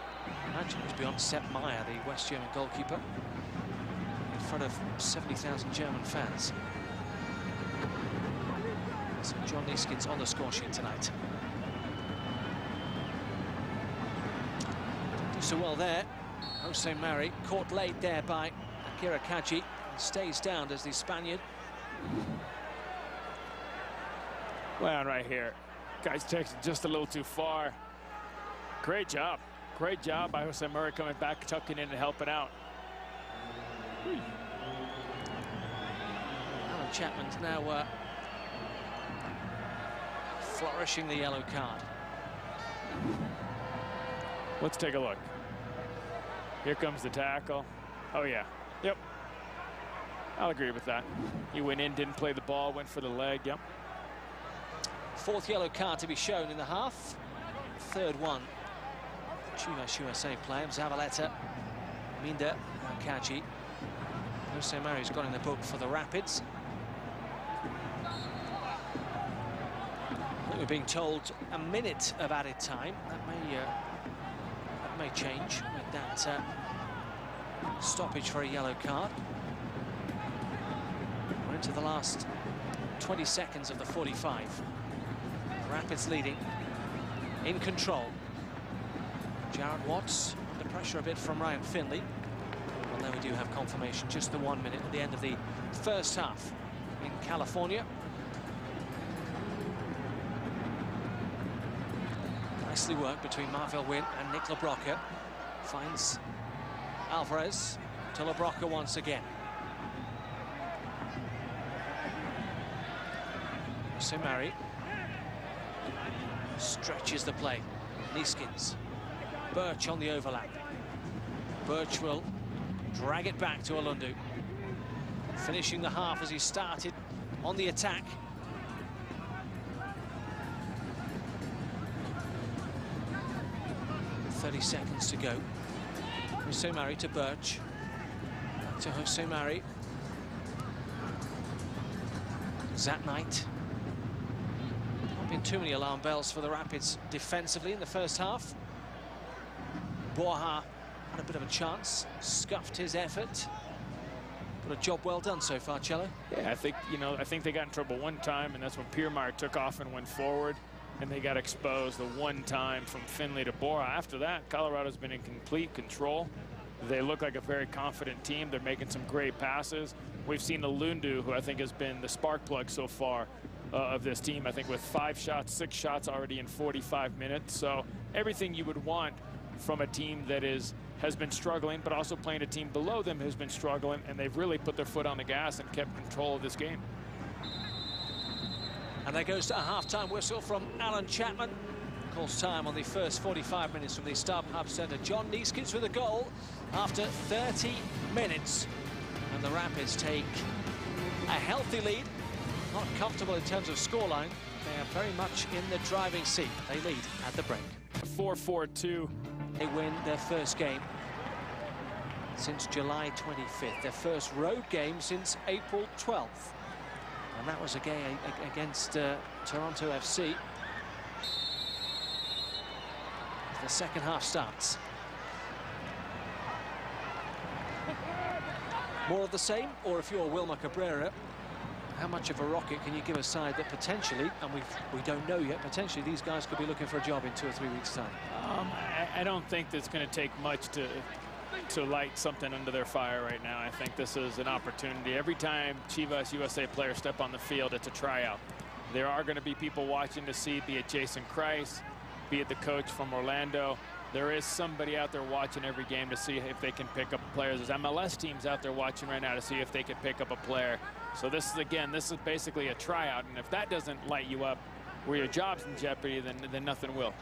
Imagine it was beyond Sepp Maier, the West German goalkeeper, in front of 70,000 German fans. So John Neeskins on the score sheet tonight. Didn't do so well there. Jose Mari caught late there by Akira Kaji and stays down as the Spaniard. Well, right here, guys takes it just a little too far. Great job by Jose Mari coming back, tucking in and helping out. Alan Chapman's now flourishing the yellow card. Let's take a look. Here comes the tackle. Oh yeah, yep. I'll agree with that. He went in, didn't play the ball, went for the leg, yep. 4th yellow card to be shown in the half. 3rd one. Chivas USA player, Zavaleta. Minda Kaji. Jose Mari's got in the book for the Rapids. We're being told a minute of added time. That may change with that stoppage for a yellow card. We're into the last 20 seconds of the 45. The Rapids leading, in control. Jared Watts under pressure a bit from Ryan Finley. Although we do have confirmation, just the 1 minute at the end of the first half in California. Nicely worked between Marvell Wynn and Nick LaBrocca. Finds Alvarez to LaBrocca once again. Jose Mari stretches the play. Neeskins. Birch on the overlap. Birch will drag it back to Eloundou. Finishing the half as he started on the attack. .30 seconds to go. Jose Mari to Birch. Back to Jose Mari. Zat Knight. Not been too many alarm bells for the Rapids defensively in the first half. Borja had a bit of a chance, scuffed his effort. But a job well done so far, Cello. Yeah, I think they got in trouble one time, and that's when Piermar took off and went forward, and they got exposed the one time from Finley to Borja. After that, Colorado's been in complete control. They look like a very confident team. They're making some great passes. We've seen Eloundou, who I think has been the spark plug so far of this team. I think with 6 shots already in 45 minutes. So everything you would want from a team that has been struggling, but also playing a team below them who's been struggling, and they've really put their foot on the gas and kept control of this game. And there goes to a half-time whistle from Alan Chapman. Calls time on the first 45 minutes from the StubHub Centre. John Neeskins with a goal after 30 minutes. And the Rapids take a healthy lead. Not comfortable in terms of scoreline. They are very much in the driving seat. They lead at the break. 4-4-2. They win their first game since July 25th. Their first road game since April 12th. And that was again against Toronto FC. The second half starts. More of the same, or if you're Wilmer Cabrera, how much of a rocket can you give a side that potentially, and we don't know yet, potentially these guys could be looking for a job in 2 or 3 weeks' time? I don't think it's going to take much to light something under their fire right now. I think this is an opportunity. Every time Chivas USA players step on the field, it's a tryout. There are going to be people watching to see, be it Jason Kreis, be it the coach from Orlando. There is somebody out there watching every game to see if they can pick up players. There's MLS teams out there watching right now to see if they can pick up a player. So this is basically a tryout, and if that doesn't light you up where your job's in jeopardy, then nothing will.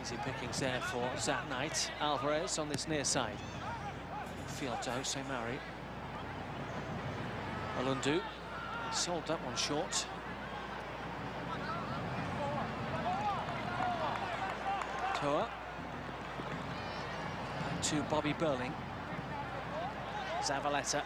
Easy pickings there for Zat Knight. Alvarez on this near side. Field to Jose Mari. Eloundou sold that one short. Toa. Back to Bobby Burling. Zavaleta.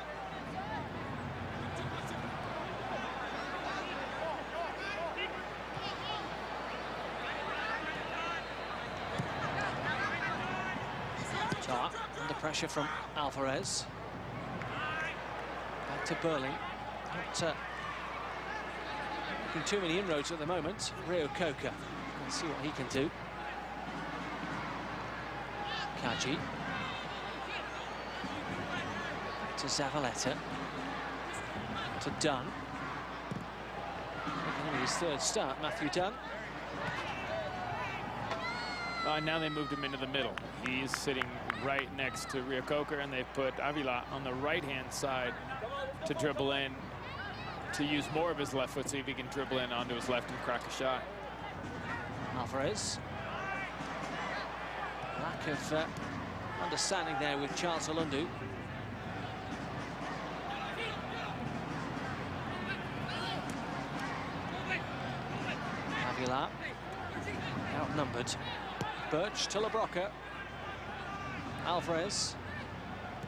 Toa under pressure from Alvarez. Back to Burling. Not making too many inroads at the moment. Rio Coca. Let's see what he can do. Kaji. To Zavaleta. To Dunn. Making his third start, Matthew Dunn. Now they moved him into the middle. He's sitting right next to Rio Coca, and they put Avila on the right-hand side to dribble in, to use more of his left foot, see if he can dribble in onto his left and crack a shot. Alvarez. Lack of understanding there with Charles Eloundou. Avila outnumbered. Birch to LaBrocca. Alvarez.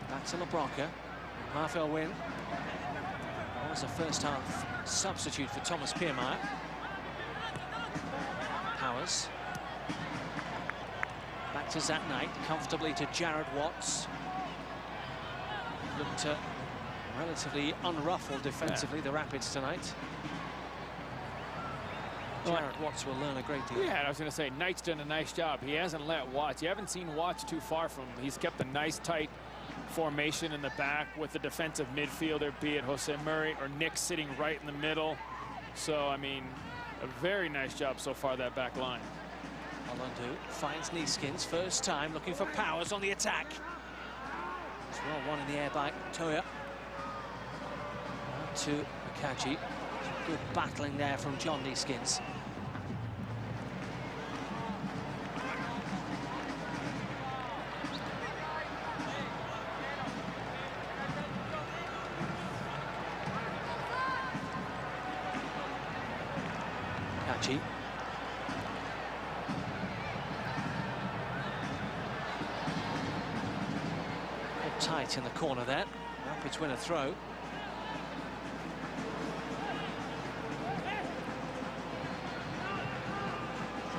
Back to LeBroca. Marfel Wynn. Was a first-half substitute for Thomas Piermeyer. Powers. Back to Zat Knight. Comfortably to Jared Watts. Looked relatively unruffled defensively, the Rapids tonight. Jared Watts will learn a great deal. Yeah, I was going to say, Knight's done a nice job. He hasn't let Watts. You haven't seen Watts too far from him. He's kept a nice, tight formation in the back with the defensive midfielder, be it Jose Murray or Nick sitting right in the middle. So, I mean, a very nice job so far, that back line. Eloundou finds Neeskins, first time, looking for Powers on the attack. As well, one in the air by Toya. To Akaji. Good battling there from John Neeskins. Akaji. Tight in the corner there. Rapids win a throw.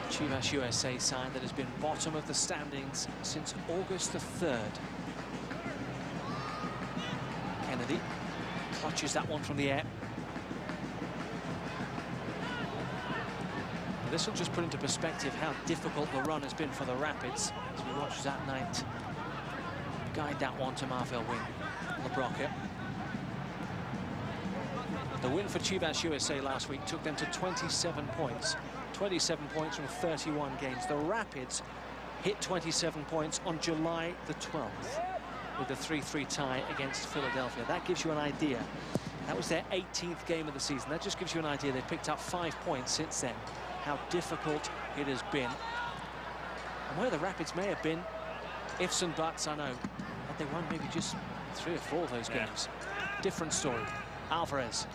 Chivas USA side that has been bottom of the standings since August the 3rd. Kennedy clutches that one from the air. Now this will just put into perspective how difficult the run has been for the Rapids as we watch Zat Knight guide that one to Marfel Wynn. LeBroca. The win for Chivas USA last week took them to 27 points. 27 points from 31 games. The Rapids hit 27 points on July the 12th with the 3-3 tie against Philadelphia. That gives you an idea. That was their 18th game of the season. That just gives you an idea. They've picked up 5 points since then. How difficult it has been. And where the Rapids may have been, ifs and buts, I know. Had they won maybe just 3 or 4 of those games. Different story. Alvarez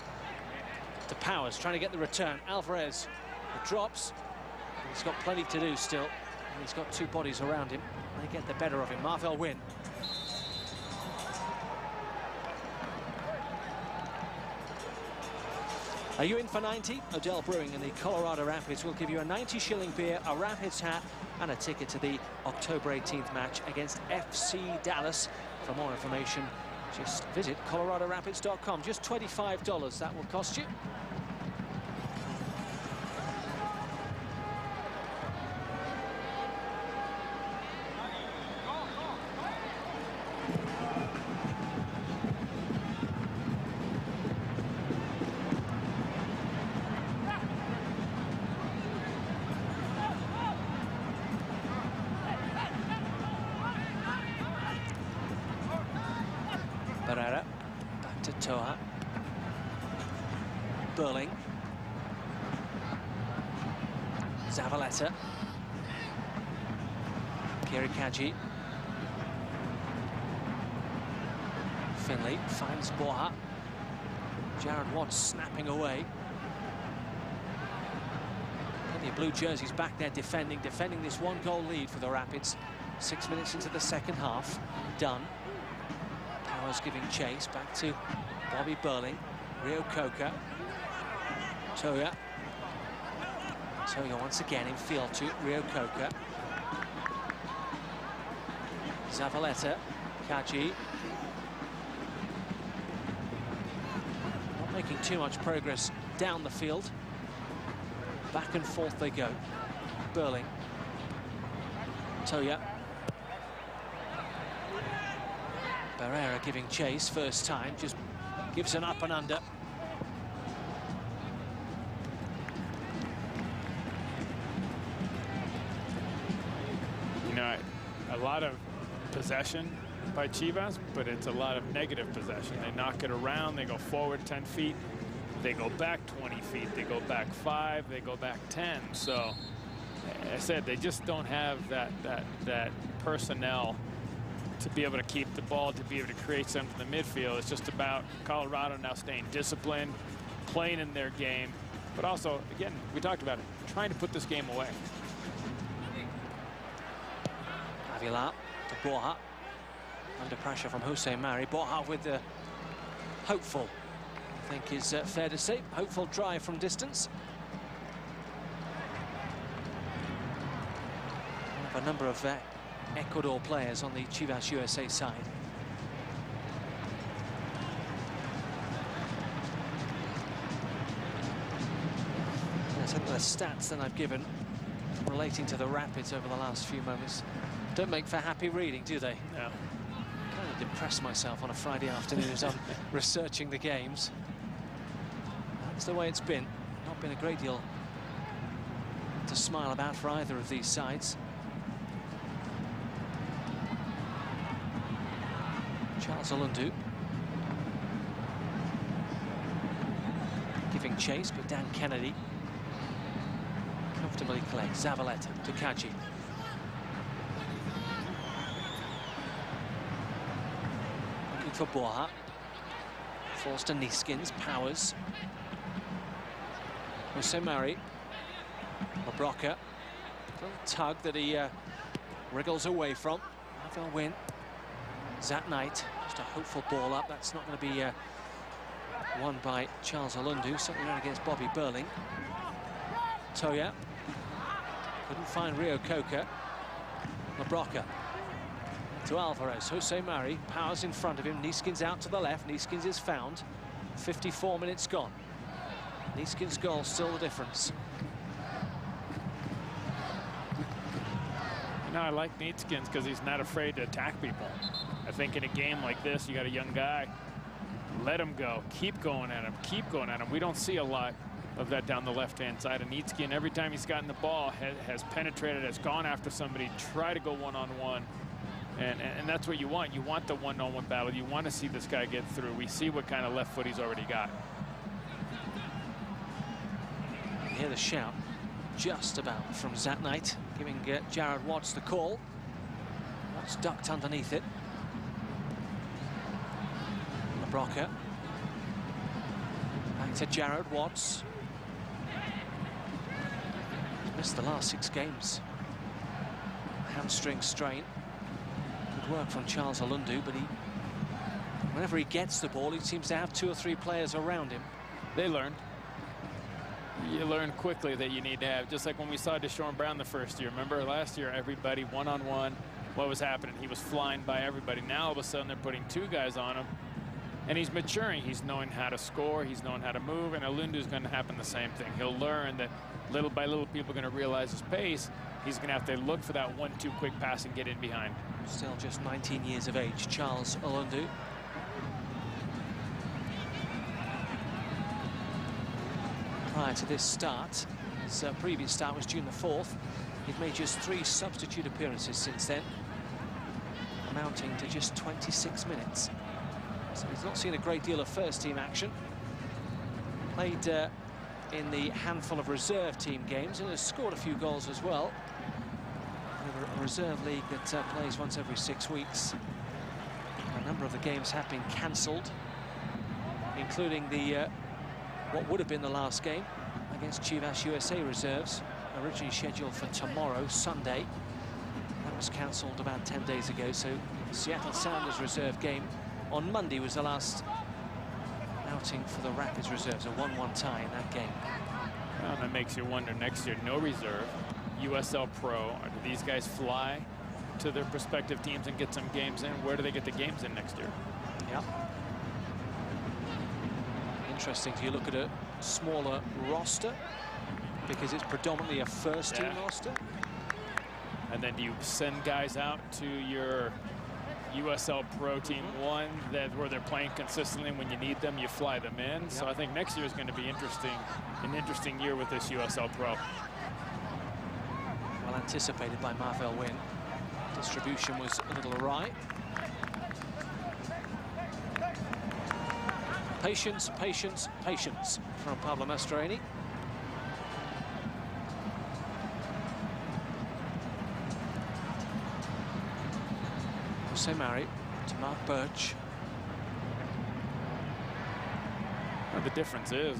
to Powers, trying to get the return. Alvarez. It drops. He's got plenty to do still. And he's got 2 bodies around him. They get the better of him. Marfel Wynn. Are you in for 90? Odell Brewing and the Colorado Rapids will give you a 90 shilling beer, a Rapids hat, and a ticket to the October 18th match against FC Dallas. For more information, just visit coloradorapids.com. Just $25 that will cost you. Back to Toa. Burling. Zavaleta. Kirikaji. Finley finds Boha. Jared Watts snapping away. Plenty of blue jerseys back there defending this 1-goal lead for the Rapids. 6 minutes into the second half. Done. Powers giving chase back to Bobby Burling. Rio Coca. Toya. Toya once again in field to Rio Coca. Zavaleta. Kaji. Not making too much progress down the field. Back and forth they go. Burling. Toya. Barrera giving chase first time, just gives an up and under. You know, a lot of possession by Chivas, but it's a lot of negative possession. They knock it around, they go forward 10 feet, they go back 20 feet, they go back 5, they go back 10. So, I said, they just don't have that personnel to be able to keep the ball, to be able to create something in the midfield. It's just about Colorado now staying disciplined, playing in their game, but also, again, we talked about it, trying to put this game away. Avila to Boha. Under pressure from Hussein Mari. Borja with the hopeful, I think is fair to say, hopeful drive from distance. We have a number of Ecuador players on the Chivas USA side. Some of the stats that I've given relating to the Rapids over the last few moments don't make for happy reading, do they? No. Kind of depress myself on a Friday afternoon as I'm researching the games. That's the way it's been. Not been a great deal to smile about for either of these sides. Charles Eloundou giving chase, but Dan Kennedy comfortably clear. Zavaleta to Kaji. Looking for Borja. Falls to Niskins. Powers. Jose Mari. Mabroca. Little tug that he wriggles away from. Rafael Wynn. Zat Knight. Just a hopeful ball up. That's not going to be won by Charles Eloundou. Certainly not against Bobby Burling. Toya. Couldn't find Rio Coca. Mabroca to Alvarez. Jose Mari. Powers in front of him. Niskins out to the left. Niskins is found. 54 minutes gone. Niskins' goal still the difference. You know, I like Niskins because he's not afraid to attack people. I think in a game like this, you got a young guy. Let him go. Keep going at him. Keep going at him. We don't see a lot of that down the left-hand side. And Nitzkin, every time he's gotten the ball, has penetrated, has gone after somebody, try to go one-on-one. And that's what you want. You want the one-on-one battle. You want to see this guy get through. We see what kind of left foot he's already got. You hear the shout just about from Zat Knight, giving Jared Watts the call. Watts ducked underneath it. Mabroca. Back to Jared Watts. Missed the last 6 games. Hamstring strain. Good work from Charles Eloundou, but whenever he gets the ball, he seems to have 2 or 3 players around him. They learn. You learn quickly that you need to have, just like when we saw Deshaun Brown the first year. Remember last year, everybody one-on-one, what was happening? He was flying by everybody. Now all of a sudden they're putting 2 guys on him, and he's maturing. He's knowing how to score. He's knowing how to move, and Eloundou's going to happen the same thing. He'll learn that little by little people are going to realize his pace. He's going to have to look for that 1-2 quick pass and get in behind. Still just 19 years of age, Charles Eloundou. Prior to this start, his previous start was June the 4th. He'd made just 3 substitute appearances since then, amounting to just 26 minutes. So he's not seen a great deal of first-team action. Played in the handful of reserve team games and has scored a few goals as well. A reserve league that plays once every 6 weeks. A number of the games have been cancelled, including the what would have been the last game against Chivas USA reserves, originally scheduled for tomorrow, Sunday. That was cancelled about 10 days ago, so Seattle Sounders reserve game on Monday was the last outing for the Rapids reserves, a 1-1 tie in that game. Well, that makes you wonder, next year, no reserve, USL Pro, do these guys fly to their prospective teams and get some games in? Where do they get the games in next year? Yeah. Interesting, if you look at a smaller roster, because it's predominantly a first-team roster. And then do you send guys out to your USL Pro Team 1 where they're playing consistently? When you need them, you fly them in. Yep. So I think next year is going to be an interesting year with this USL Pro. Well anticipated by Marvel Wynn. Distribution was a little awry. Patience, patience, patience from Pablo Mastroeni. Jose Mari to Mark Birch. Well, the difference is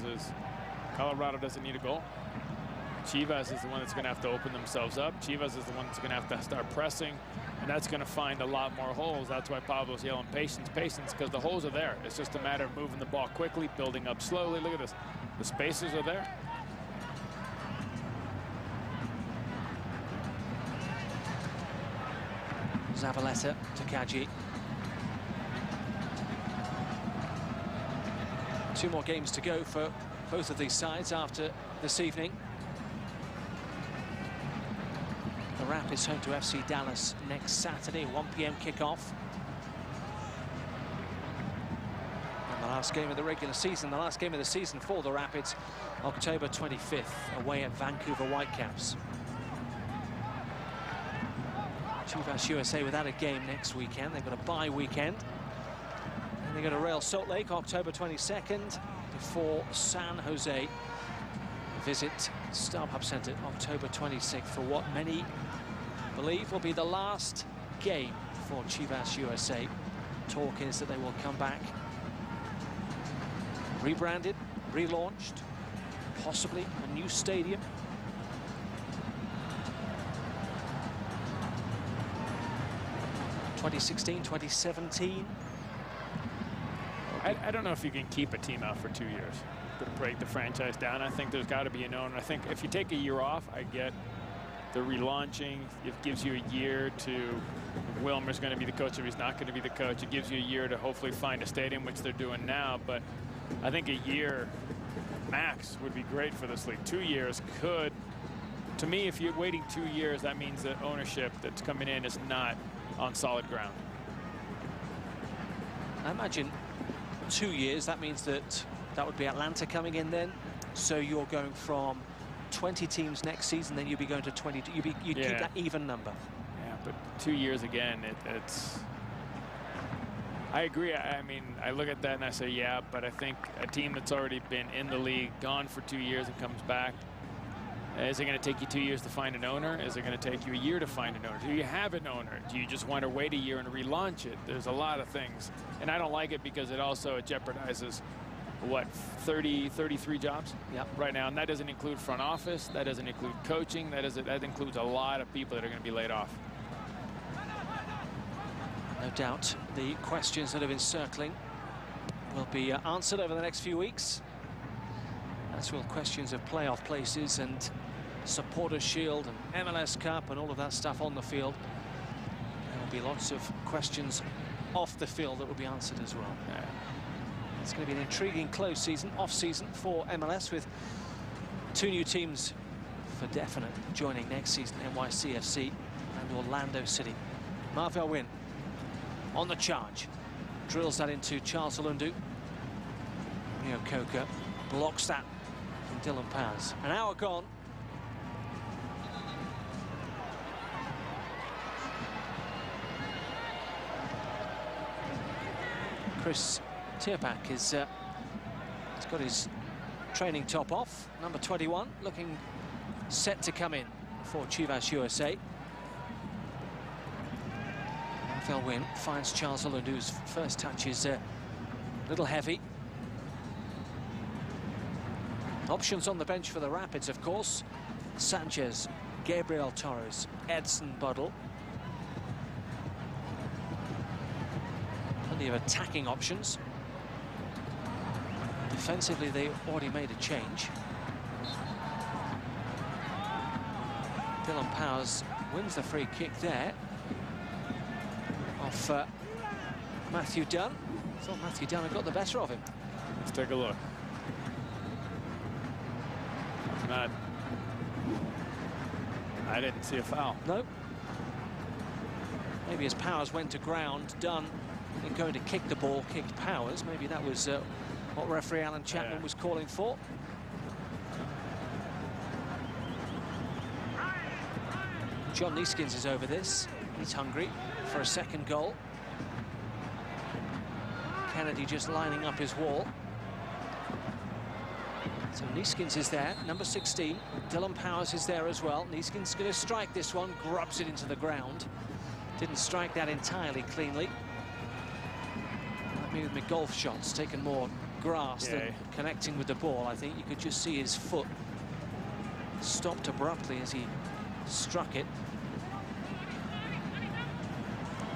Colorado doesn't need a goal. Chivas is the one that's going to have to open themselves up. Chivas is the one that's going to have to start pressing, and that's going to find a lot more holes. That's why Pablo's yelling patience, patience, because the holes are there. It's just a matter of moving the ball quickly, building up slowly. Look at this. The spaces are there. Zabaleta to Kaji. 2 more games to go for both of these sides after this evening. The Rapids home to FC Dallas next Saturday, 1 p.m. kickoff. And the last game of the regular season, the last game of the season for the Rapids, October 25th, away at Vancouver Whitecaps. Chivas USA without a game next weekend. They've got a bye weekend. And they go to Real Salt Lake, October 22nd, before San Jose. Visit StubHub Center, October 26th, for what many believe will be the last game for Chivas USA. Talk is that they will come back rebranded, relaunched, possibly a new stadium. '16, 2017. I don't know if you can keep a team out for 2 years. To break the franchise down, I think there's got to be an owner. I think if you take a year off, I get the relaunching. It gives you a year to, Wilmer's going to be the coach, if he's not going to be the coach, it gives you a year to hopefully find a stadium, which they're doing now. But I think a year max would be great for this league. 2 years could, to me, if you're waiting 2 years, that means that ownership that's coming in is not on solid ground. I imagine 2 years, that means that would be Atlanta coming in then. So you're going from 20 teams next season, then you'd be going to 20. You'd keep that even number. Yeah, but 2 years again, it's. I agree. I mean, I look at that and I say, yeah, but I think a team that's already been in the league, gone for 2 years and comes back, is it going to take you 2 years to find an owner? Is it going to take you a year to find an owner? Do you have an owner? Do you just want to wait a year and relaunch it? There's a lot of things. And I don't like it because it also jeopardizes, what, 33 jobs right now. And that doesn't include front office. That doesn't include coaching. That includes a lot of people that are going to be laid off. No doubt the questions that have been circling will be answered over the next few weeks. As will questions of playoff places and Supporters Shield and MLS Cup and all of that stuff on the field. There will be lots of questions off the field that will be answered as well. It's going to be an intriguing close season, off season for MLS, with 2 new teams for definite joining next season, NYCFC and Orlando City. Marvel Wynn on the charge, drills that into Charles Eloundou. Rio Coca blocks that from Dylan Powers. An hour gone. Chris Tierpak is he's got his training top off. Number 21 looking set to come in for Chivas USA. Rafael Wynn finds Charles Eloundou's first touch is a little heavy. Options on the bench for the Rapids, of course. Sanchez, Gabriel Torres, Edson Buddle. Plenty of attacking options. Defensively, they already made a change. Dylan Powers wins the free kick there off Matthew Dunn. I thought Matthew Dunn had got the better of him. Let's take a look. Not. I didn't see a foul. No. Maybe as Powers went to ground, Dunn going to kick the ball, kicked Powers. Maybe that was what referee Alan Chapman was calling for. John Neeskins is over this. He's hungry for a second goal. Kennedy just lining up his wall. So Neeskins is there, number 16. Dylan Powers is there as well. Neeskins going to strike this one, grubs it into the ground. Didn't strike that entirely cleanly. Maybe with my golf shots, taking more grass than connecting with the ball. I think you could just see his foot stopped abruptly as he struck it.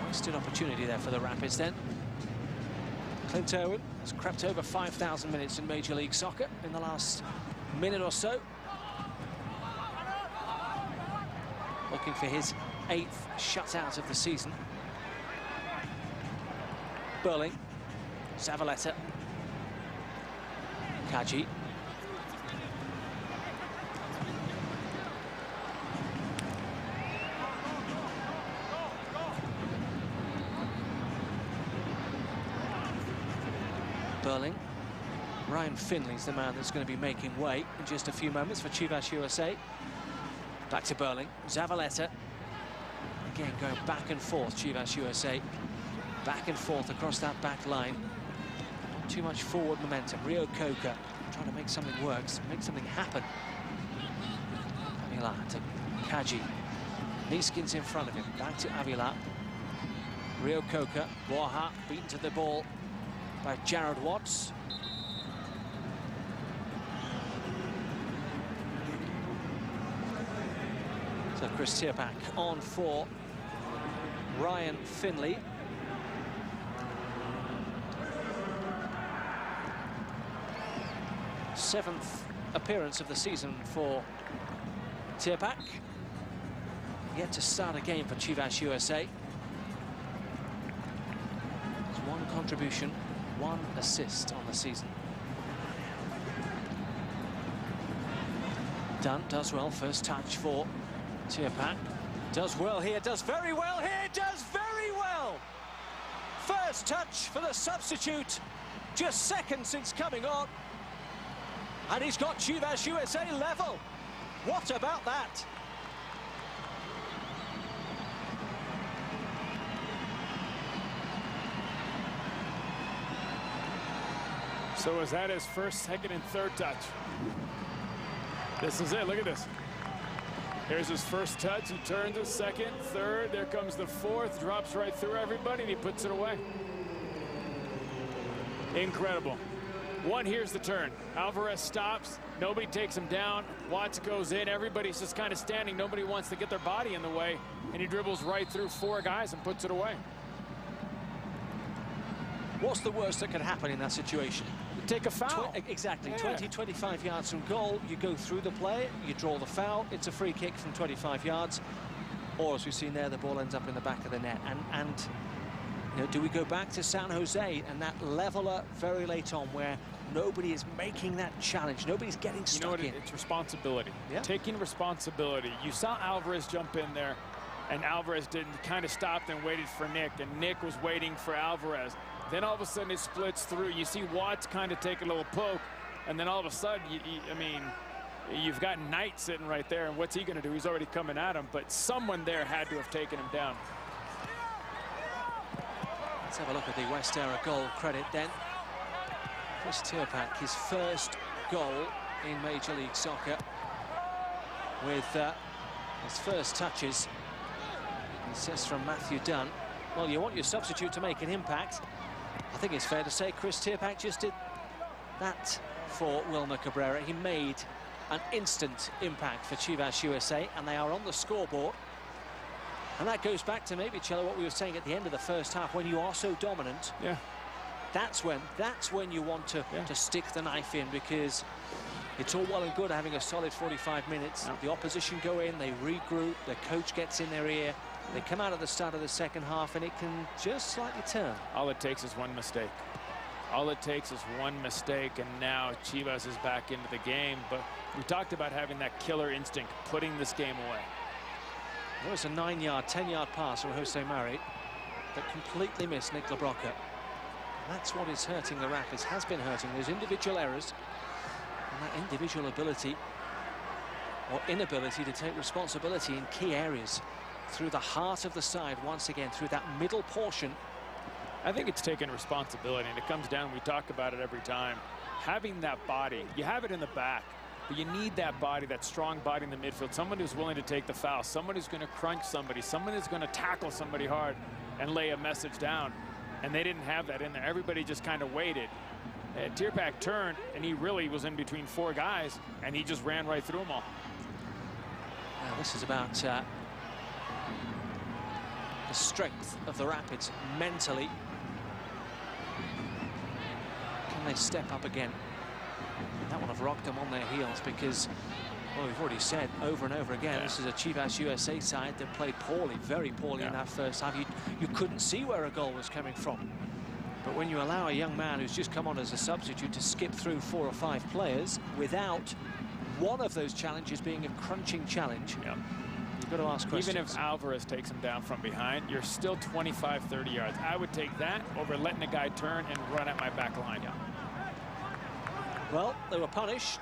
Wasted opportunity there for the Rapids then. Clint Irwin has crept over 5,000 minutes in Major League Soccer in the last minute or so. Looking for his 8th shutout of the season. Burling, Zavaleta, Kaji. Burling. Ryan Finley's the man that's going to be making way in just a few moments for Chivas USA. Back to Burling. Zavaleta. Again, going back and forth, Chivas USA. Back and forth across that back line. Not too much forward momentum. Rio Coca trying to make something work, make something happen. Avila to Kaji. Neeskins in front of him. Back to Avila. Rio Coca. Borja beaten to the ball by Jared Watts. So Chris Tierpak on for Ryan Finley. Seventh appearance of the season for Tierpak. Yet to start a game for Chivas USA. There's one contribution, one assist on the season. Dunn does well, first touch for Tierpak. Does well here, does very well here, does very well! First touch for the substitute, just seconds since coming on. And he's got Chivas USA level. What about that? So is that his first, second, and third touch? This is it, look at this. Here's his first touch, he turns it, second, third, there comes the fourth, drops right through everybody, and he puts it away. Incredible. One, here's the turn. Alvarez stops, nobody takes him down, Watts goes in, everybody's just kind of standing, nobody wants to get their body in the way, and he dribbles right through 4 guys and puts it away. What's the worst that could happen in that situation? You take a foul. Exactly, Yeah. 20, 25 yards from goal, you go through the play, you draw the foul, it's a free kick from 25 yards, or as we've seen there, the ball ends up in the back of the net. And you know, do we go back to San Jose and that leveler very late on where nobody is making that challenge, nobody's getting stuck You know what, in? it's responsibility. Yeah. Taking responsibility. You saw Alvarez jump in there, and Alvarez didn't, kind of stopped and waited for Nick, and Nick was waiting for Alvarez. Then all of a sudden it splits through. You see Watts kind of take a little poke, and then all of a sudden, I mean, you've got Knight sitting right there, and what's he going to do? He's already coming at him, but someone there had to have taken him down. Let's have a look at the West Era goal credit then. Chris Tierpak, his first goal in Major League Soccer with his first touches. Assist from Matthew Dunn. Well, you want your substitute to make an impact. I think it's fair to say Chris Tierpak just did that for Wilmer Cabrera. He made an instant impact for Chivas USA, and they are on the scoreboard. And that goes back to maybe, Cello, what we were saying at the end of the first half, when you are so dominant. Yeah. That's when you want to stick the knife in, because it's all well and good having a solid 45 minutes. Yeah. The opposition go in, they regroup, the coach gets in their ear, they come out at the start of the second half, and it can just slightly turn. All it takes is one mistake. All it takes is one mistake, and now Chivas is back into the game. But we talked about having that killer instinct, putting this game away. There was a 9-yard, 10-yard pass from Jose Mari that completely missed Nick LaBrocca. That's what is hurting the Rapids, has been hurting those individual errors, and that individual ability or inability to take responsibility in key areas through the heart of the side once again, through that middle portion. I think it's taking responsibility, and it comes down, we talk about it every time, having that body. You have it in the back, but you need that body, that strong body in the midfield, someone who's willing to take the foul, someone who's going to crunch somebody, someone who's going to tackle somebody hard and lay a message down. And they didn't have that in there. Everybody just kind of waited. Tierpak turned, and he really was in between 4 guys, and he just ran right through them all. Now this is about the strength of the Rapids mentally. Can they step up again? That would have rocked them on their heels because, well, we've already said over and over again, this is a Chivas USA side that played poorly, very poorly in that first half. You couldn't see where a goal was coming from. But when you allow a young man who's just come on as a substitute to skip through 4 or 5 players without one of those challenges being a crunching challenge, you've got to ask questions. Even if Alvarez takes him down from behind, you're still 25, 30 yards. I would take that over letting a guy turn and run at my back line. Well, they were punished.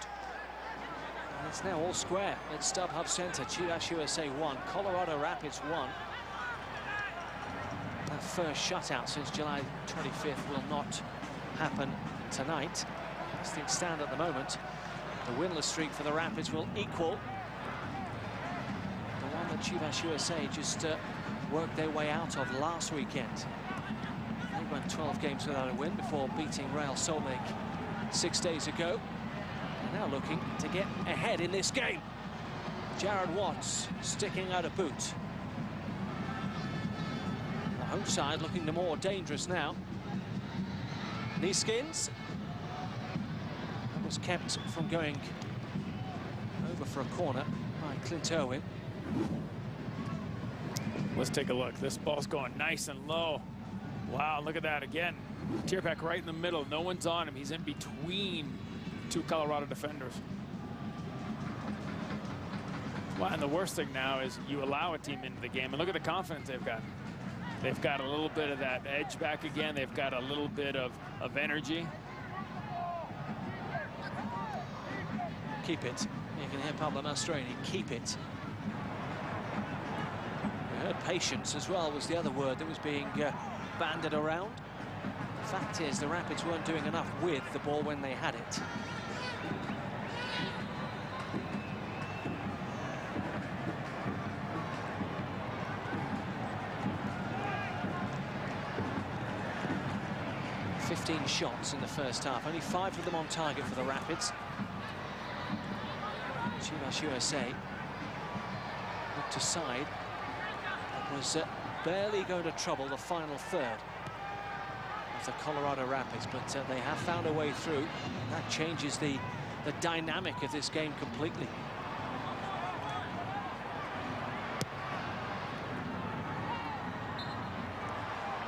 And it's now all square at StubHub Center. Chivas USA 1, Colorado Rapids 1. That first shutout since July 25th will not happen tonight. As things stand at the moment, the winless streak for the Rapids will equal the one that Chivas USA just worked their way out of last weekend. They went 12 games without a win before beating Real Salt Lake 6 days ago. They're now looking to get ahead in this game. Jared Watts sticking out a boot. The home side looking the more dangerous now. Neeskins. That was kept from going over for a corner by Clint Irwin. Let's take a look. This ball's going nice and low. Wow, look at that again. Tierpak right in the middle. No one's on him. He's in between 2 Colorado defenders. Well, and the worst thing now is you allow a team into the game, and look at the confidence they've got. They've got a little bit of that edge back again. They've got a little bit of energy. Keep it. You can hear Pablo Mastroeni. Keep it. We heard patience as well was the other word that was being banded around. The fact is the Rapids weren't doing enough with the ball when they had it. Shots in the first half, only 5 of them on target for the Rapids. Chivas USA looked aside. It was barely going to trouble the final third of the Colorado Rapids, but they have found a way through. That changes the dynamic of this game completely.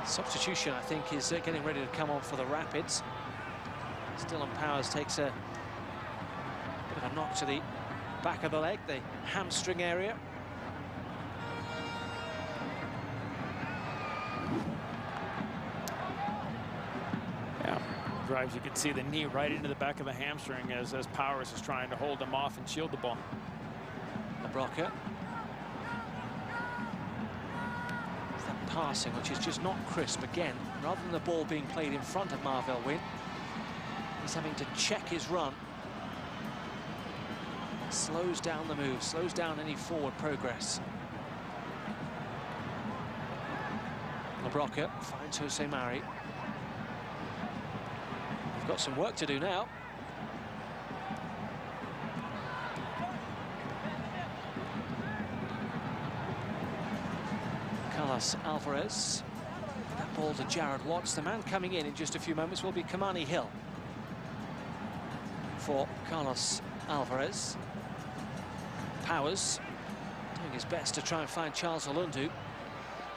Substitution, I think, is getting ready to come on for the Rapids. Dylan Powers takes a bit of a knock to the back of the leg, the hamstring area. Drives, you can see the knee right into the back of the hamstring as Powers is trying to hold him off and shield the ball. LaBroca. Passing, which is just not crisp again. Rather than the ball being played in front of Marvell Wynn, he's having to check his run. Slows down the move, slows down any forward progress. LaBroca finds Jose Mari. We've got some work to do now. Alvarez. That ball to Jared Watts. The man coming in just a few moments will be Kamani Hill for Carlos Alvarez. Powers doing his best to try and find Charles Eloundou.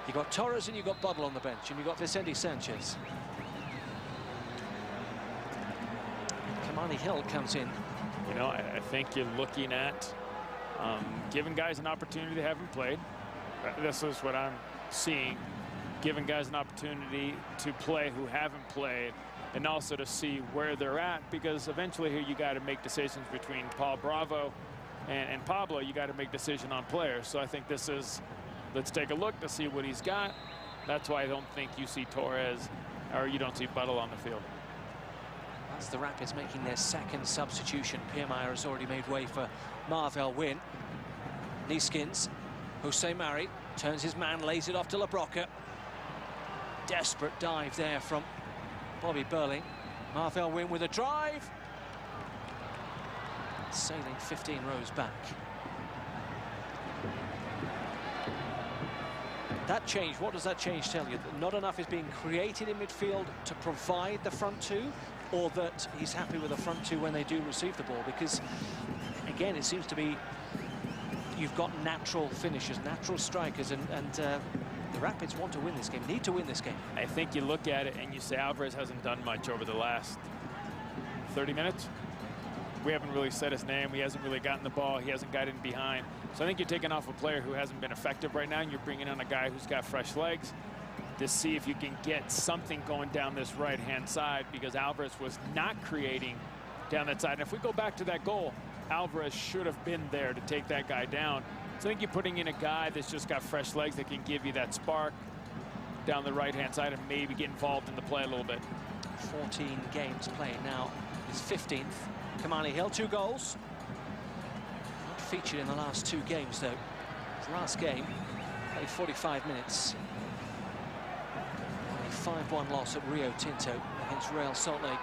You've got Torres and you've got Buttle on the bench, and you've got Vicente Sanchez. Kamani Hill comes in. You know, I think you're looking at giving guys an opportunity they haven't played. This is what I'm seeing, giving guys an opportunity to play who haven't played, and also to see where they're at, because eventually here you got to make decisions between Paul Bravo and Pablo. You got to make decision on players. So I think this is, let's take a look to see what he's got. That's why I don't think you see Torres or you don't see Buttle on the field. That's the Rapids making their second substitution. Piermeyer has already made way for Marvell Wynn. Neeskins. Jose Mari turns his man, lays it off to LaBroca. Desperate dive there from Bobby Burling. Marvell Wynn with a drive. Sailing 15 rows back. That change, what does that change tell you? That not enough is being created in midfield to provide the front two, or that he's happy with the front two when they do receive the ball? Because, again, it seems to be you've got natural finishers, natural strikers, and the Rapids want to win this game, need to win this game. I think you look at it and you say Alvarez hasn't done much over the last 30 minutes. We haven't really said his name. He hasn't really gotten the ball. He hasn't gotten behind. So I think you're taking off a player who hasn't been effective right now, and you're bringing on a guy who's got fresh legs to see if you can get something going down this right-hand side, because Alvarez was not creating down that side. And if we go back to that goal, Alvarez should have been there to take that guy down. So I think you're putting in a guy that's just got fresh legs that can give you that spark down the right-hand side and maybe get involved in the play a little bit. 14 games played now. His 15th. Kamani Hill, 2 goals. Not featured in the last 2 games, though. His last game, played 45 minutes. A 5-1 loss at Rio Tinto against Real Salt Lake.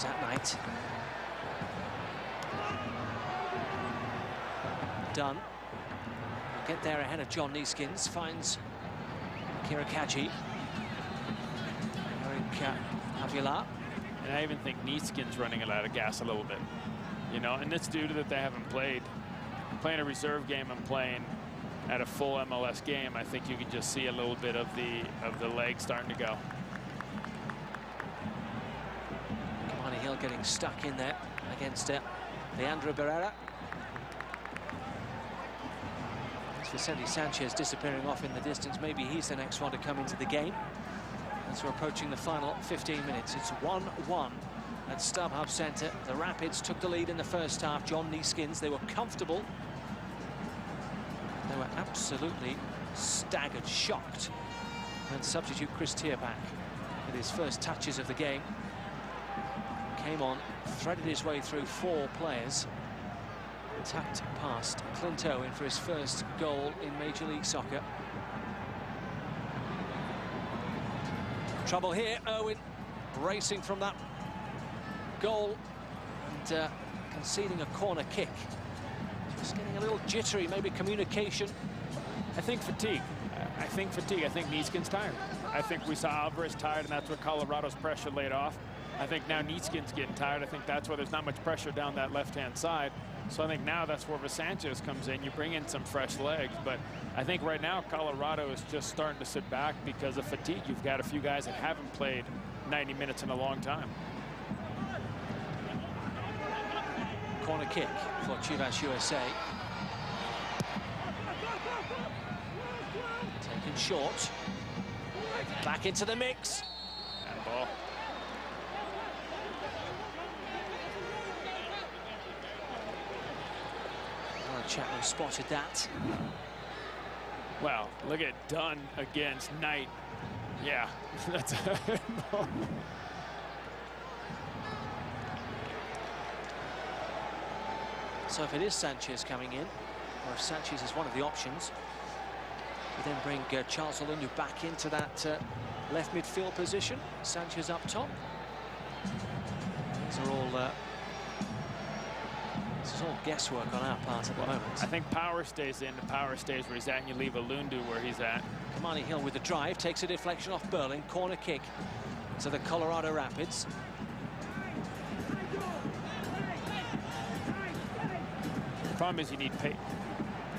That night. Dunn. Get there ahead of John Neeskins, finds Kirakaji. Eric Avila. And I even think Neeskins running out of gas a little bit. You know, and it's due to that they haven't played. Playing a reserve game and playing at a full MLS game, I think you can just see a little bit of the leg starting to go. Kamani Hill getting stuck in there against Leandro Barrera. Vicente Sanchez disappearing off in the distance. Maybe he's the next one to come into the game. As we're approaching the final 15 minutes. It's 1-1 at StubHub Centre. The Rapids took the lead in the first half. John Neeskins, they were comfortable. They were absolutely staggered, shocked. And substitute Chris Tierpak, with his first touches of the game, came on, threaded his way through 4 players. Tapped past Clinto in for his first goal in Major League Soccer. Trouble here, Owen racing from that goal and conceding a corner kick. Just getting a little jittery, maybe communication. I think fatigue. I think Neeskins tired. I think we saw Alvarez tired, and that's what Colorado's pressure laid off. I think now Neeskins getting tired. I think that's why there's not much pressure down that left-hand side. So I think now that's where Sanchez comes in. You bring in some fresh legs, but I think right now Colorado is just starting to sit back because of fatigue. You've got a few guys that haven't played 90 minutes in a long time. Corner kick for Chivas USA. Taken short. Back into the mix. And ball. Chapman spotted that. Wow, look at Dunn against Knight. Yeah, that's So if it is Sanchez coming in, or if Sanchez is one of the options, we then bring Charles Eloundou back into that left midfield position. Sanchez up top. These are all this is all guesswork on our part at the moment. I think Power stays in, the Power stays where he's at, and you leave Eloundou where he's at. Kamani Hill with the drive, takes a deflection off Berlin. Corner kick to the Colorado Rapids. The problem is you need pace.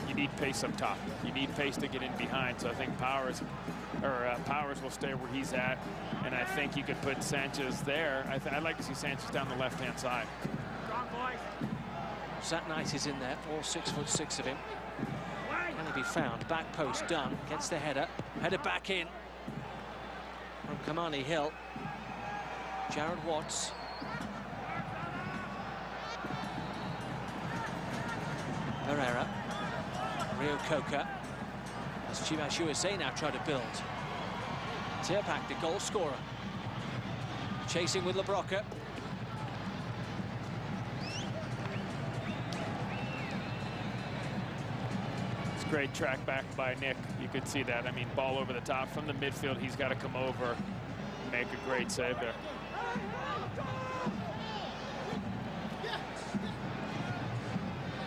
You need pace up top. You need pace to get in behind. So I think Powers will stay where he's at, and I think you could put Sanchez there. I'd like to see Sanchez down the left-hand side. Zach Knight is in there, all 6'6" of him. Can he be found? Back post, Dunn gets the header. Header back in from Kamani Hill. Jared Watts. Herrera. Rio Coca. As Chivas USA now try to build. Tierpak, the goal scorer. Chasing with LaBroca. Great track back by Nick. You could see that. I mean, ball over the top from the midfield. He's got to come over, make a great save there.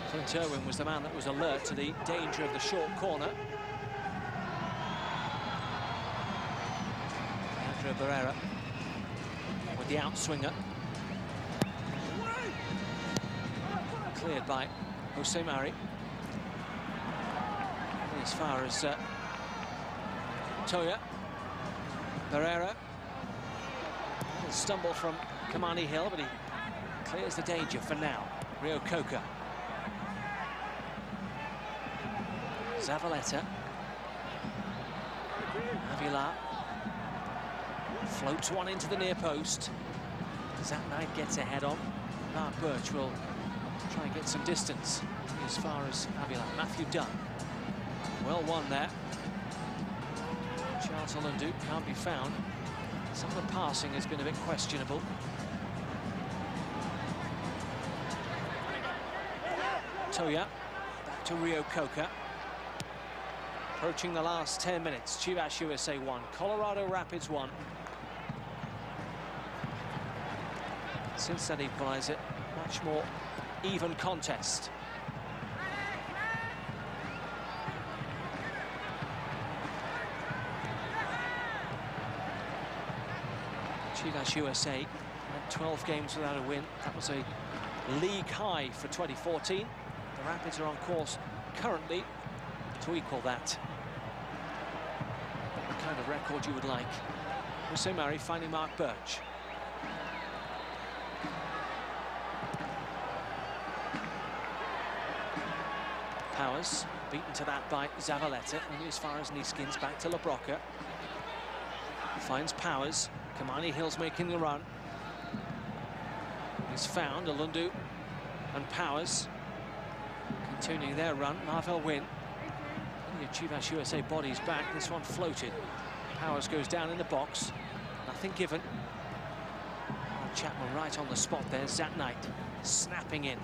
Clint Irwin was the man that was alert to the danger of the short corner. Andrea Barrera with the outswinger. Cleared by Jose Mari. As far as Toya. Barrera. A stumble from Kamani Hill, but he clears the danger for now. Rio Coca. Zavaleta. Avila. Floats one into the near post. Zat Knight gets ahead on. Mark Birch will try and get some distance as far as Avila. Matthew Dunn. Well won there. Charles Eloundou can't be found. Some of the passing has been a bit questionable. Toya. Back to Rio Coca. Approaching the last 10 minutes. Chivas USA 1, Colorado Rapids 1. Since that equaliser, much more even contest. Chivas USA had 12 games without a win. That was a league high for 2014. The Rapids are on course currently to equal that. The kind of record you would like. Jose Mari finding Mark Birch. Powers beaten to that by Zavaleta, only as far as Niskins. Back to LaBroca. Finds Powers. Kamani Hill's making the run. He's found Eloundou and Powers continuing their run. Marvel win. Chivas USA bodies back. This one floated. Powers goes down in the box. Nothing given. Oh, Chapman right on the spot there. Zat Knight snapping in.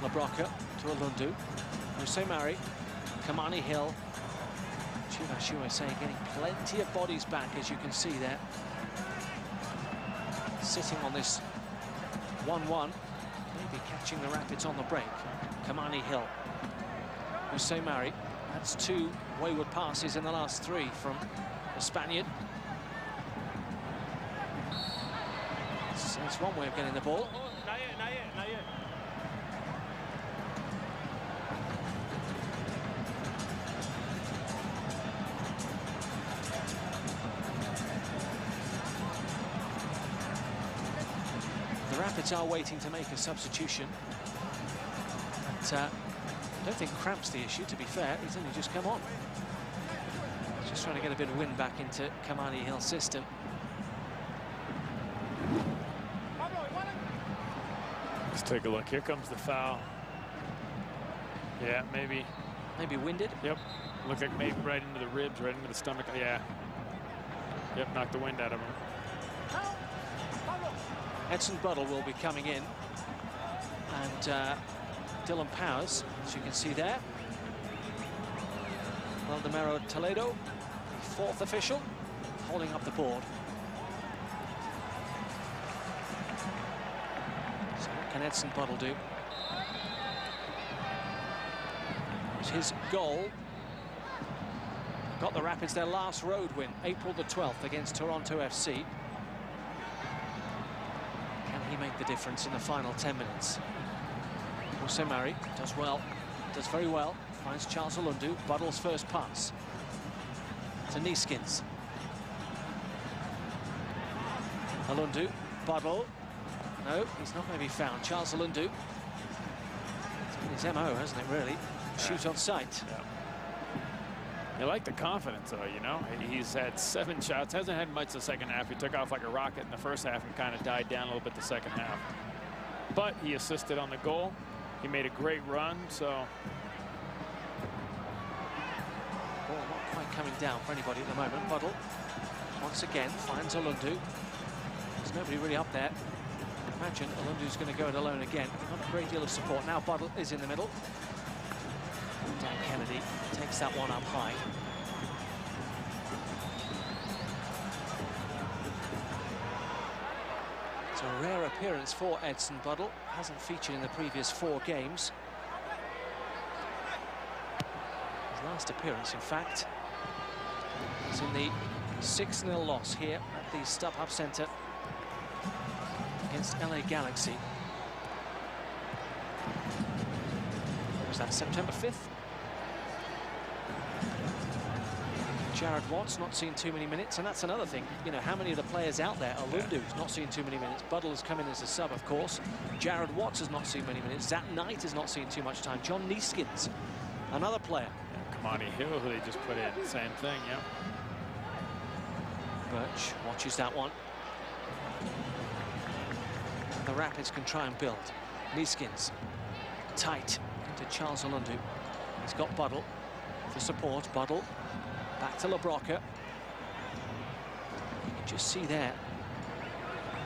LaBroca to Eloundou. Jose Mari. Kamani Hill. Chivas USA getting plenty of bodies back, as you can see there. Sitting on this 1-1. Maybe catching the Rapids on the break. Kamani Hill. Jose Mari. That's 2 wayward passes in the last 3 from the Spaniard. So it's one way of getting the ball. Not yet. The Rapids are waiting to make a substitution. But I don't think cramp's the issue, to be fair. He's only just come on. Just trying to get a bit of wind back into Kamani Hill's system. Let's take a look. Here comes the foul. Yeah, maybe. Maybe winded? Yep. Looked like maybe right into the ribs, right into the stomach. Yeah. Yep, knocked the wind out of him. Edson Buttle will be coming in. And Dylan Powers, as you can see there. Valdemiro Toledo, the 4th official, holding up the board. So what can Edson Buttle do? It's his goal. Got the Rapids their last road win, April the 12th against Toronto FC. Can he make the difference in the final 10 minutes? Jose Mari does well, does very well. Finds Charles Eloundou. Buttle's first pass to Niskins. Eloundou, Buttle. No, he's not going to be found. Charles Eloundou. It's been his MO, hasn't it, really? Shoot on sight. Yeah. You like the confidence, though, you know? He's had 7 shots, hasn't had much the second half. He took off like a rocket in the first half and kind of died down a little bit the second half. But he assisted on the goal. He made a great run, so. Ball not quite coming down for anybody at the moment. Buttle, once again, finds Eloundou. There's nobody really up there. Imagine Eloundou's going to go it alone again. Not a great deal of support. Now Buttle is in the middle. Dan Kennedy takes that one up high. It's a rare appearance for Edson Buddle. Hasn't featured in the previous 4 games. His last appearance, in fact, was in the 6-0 loss here at the StubHub Centre against LA Galaxy. Was that September 5th? Jared Watts not seen too many minutes, and that's another thing. You know, how many of the players out there? Eloundou's not seen too many minutes. Buddle has come in as a sub, of course. Jared Watts has not seen many minutes. Zat Knight has not seen too much time. John Neeskins, another player. Yeah, Kamani Hill, who they just put in. Same thing, yeah. Birch watches that one. The Rapids can try and build. Neeskins, tight to Charles Eloundou. He's got Buddle for support. Buddle back to LaBroca. You can just see there,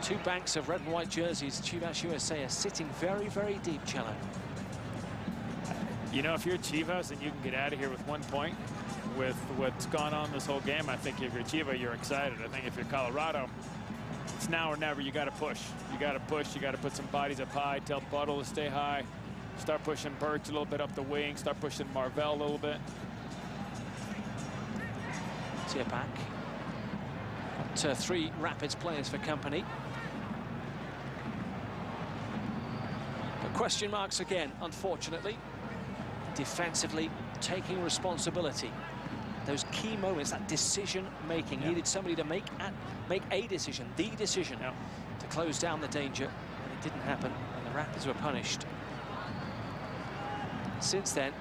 2 banks of red and white jerseys. Chivas USA are sitting very, very deep, Cello. You know, if you're Chivas and you can get out of here with 1 point with what's gone on this whole game, I think if you're Chivas, you're excited. I think if you're Colorado, it's now or never. You got to push. You got to push. You got to put some bodies up high. Tell Buddle to stay high. Start pushing Birch a little bit up the wing. Start pushing Marvell a little bit. Here back. Got 3 Rapids players for company. But question marks again, unfortunately. Defensively, taking responsibility. Those key moments, that decision making, needed somebody to make a decision, the decision, to close down the danger, and it didn't happen, and the Rapids were punished. Since then,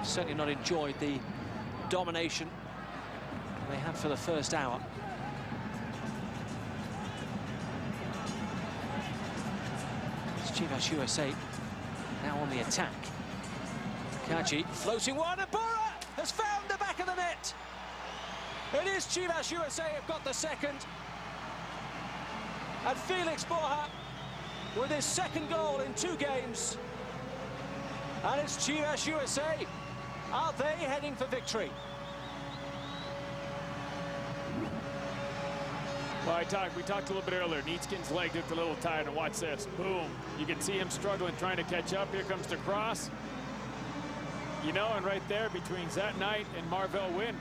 certainly not enjoyed the domination they had for the first hour. It's Chivas USA now on the attack. Kaji floating one, and Bora has found the back of the net. It is Chivas USA have got the second. And Felix Borja with his 2nd goal in 2 games. And it's Chivas USA. Are they heading for victory? Well, we talked a little bit earlier. Neeskins' leg looked a little tired, and watch this. Boom. You can see him struggling, trying to catch up. Here comes the cross. You know, and right there between Zat Knight and Marvell Wynn,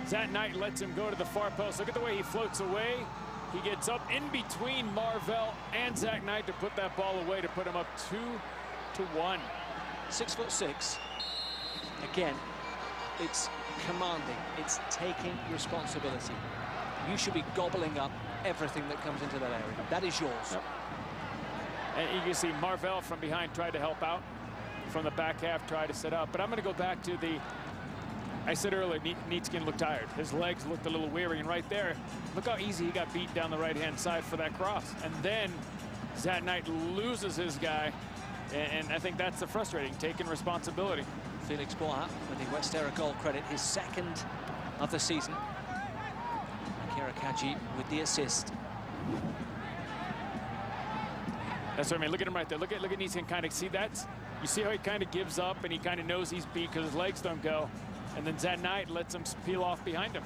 Zat Knight lets him go to the far post. Look at the way he floats away. He gets up in between Marvell and Zat Knight to put that ball away to put him up 2-1. 6'6". Again, it's commanding. It's taking responsibility. You should be gobbling up everything that comes into that area. That is yours. Yep. And you can see Marvell from behind tried to help out. From the back half, tried to set up. But I'm going to go back to I said earlier, Neetskin looked tired. His legs looked a little weary. And right there, look how easy he got beat down the right-hand side for that cross. And then Zat Knight loses his guy. And I think that's the frustrating, taking responsibility. Felix Borja with the West Era goal credit, his 2nd of the season. Akira Kaji with the assist. That's what I mean. Look at him right there. Look at Neeskins kind of see that. You see how he kind of gives up and he kind of knows he's beat because his legs don't go. And then Zat Knight lets him peel off behind him.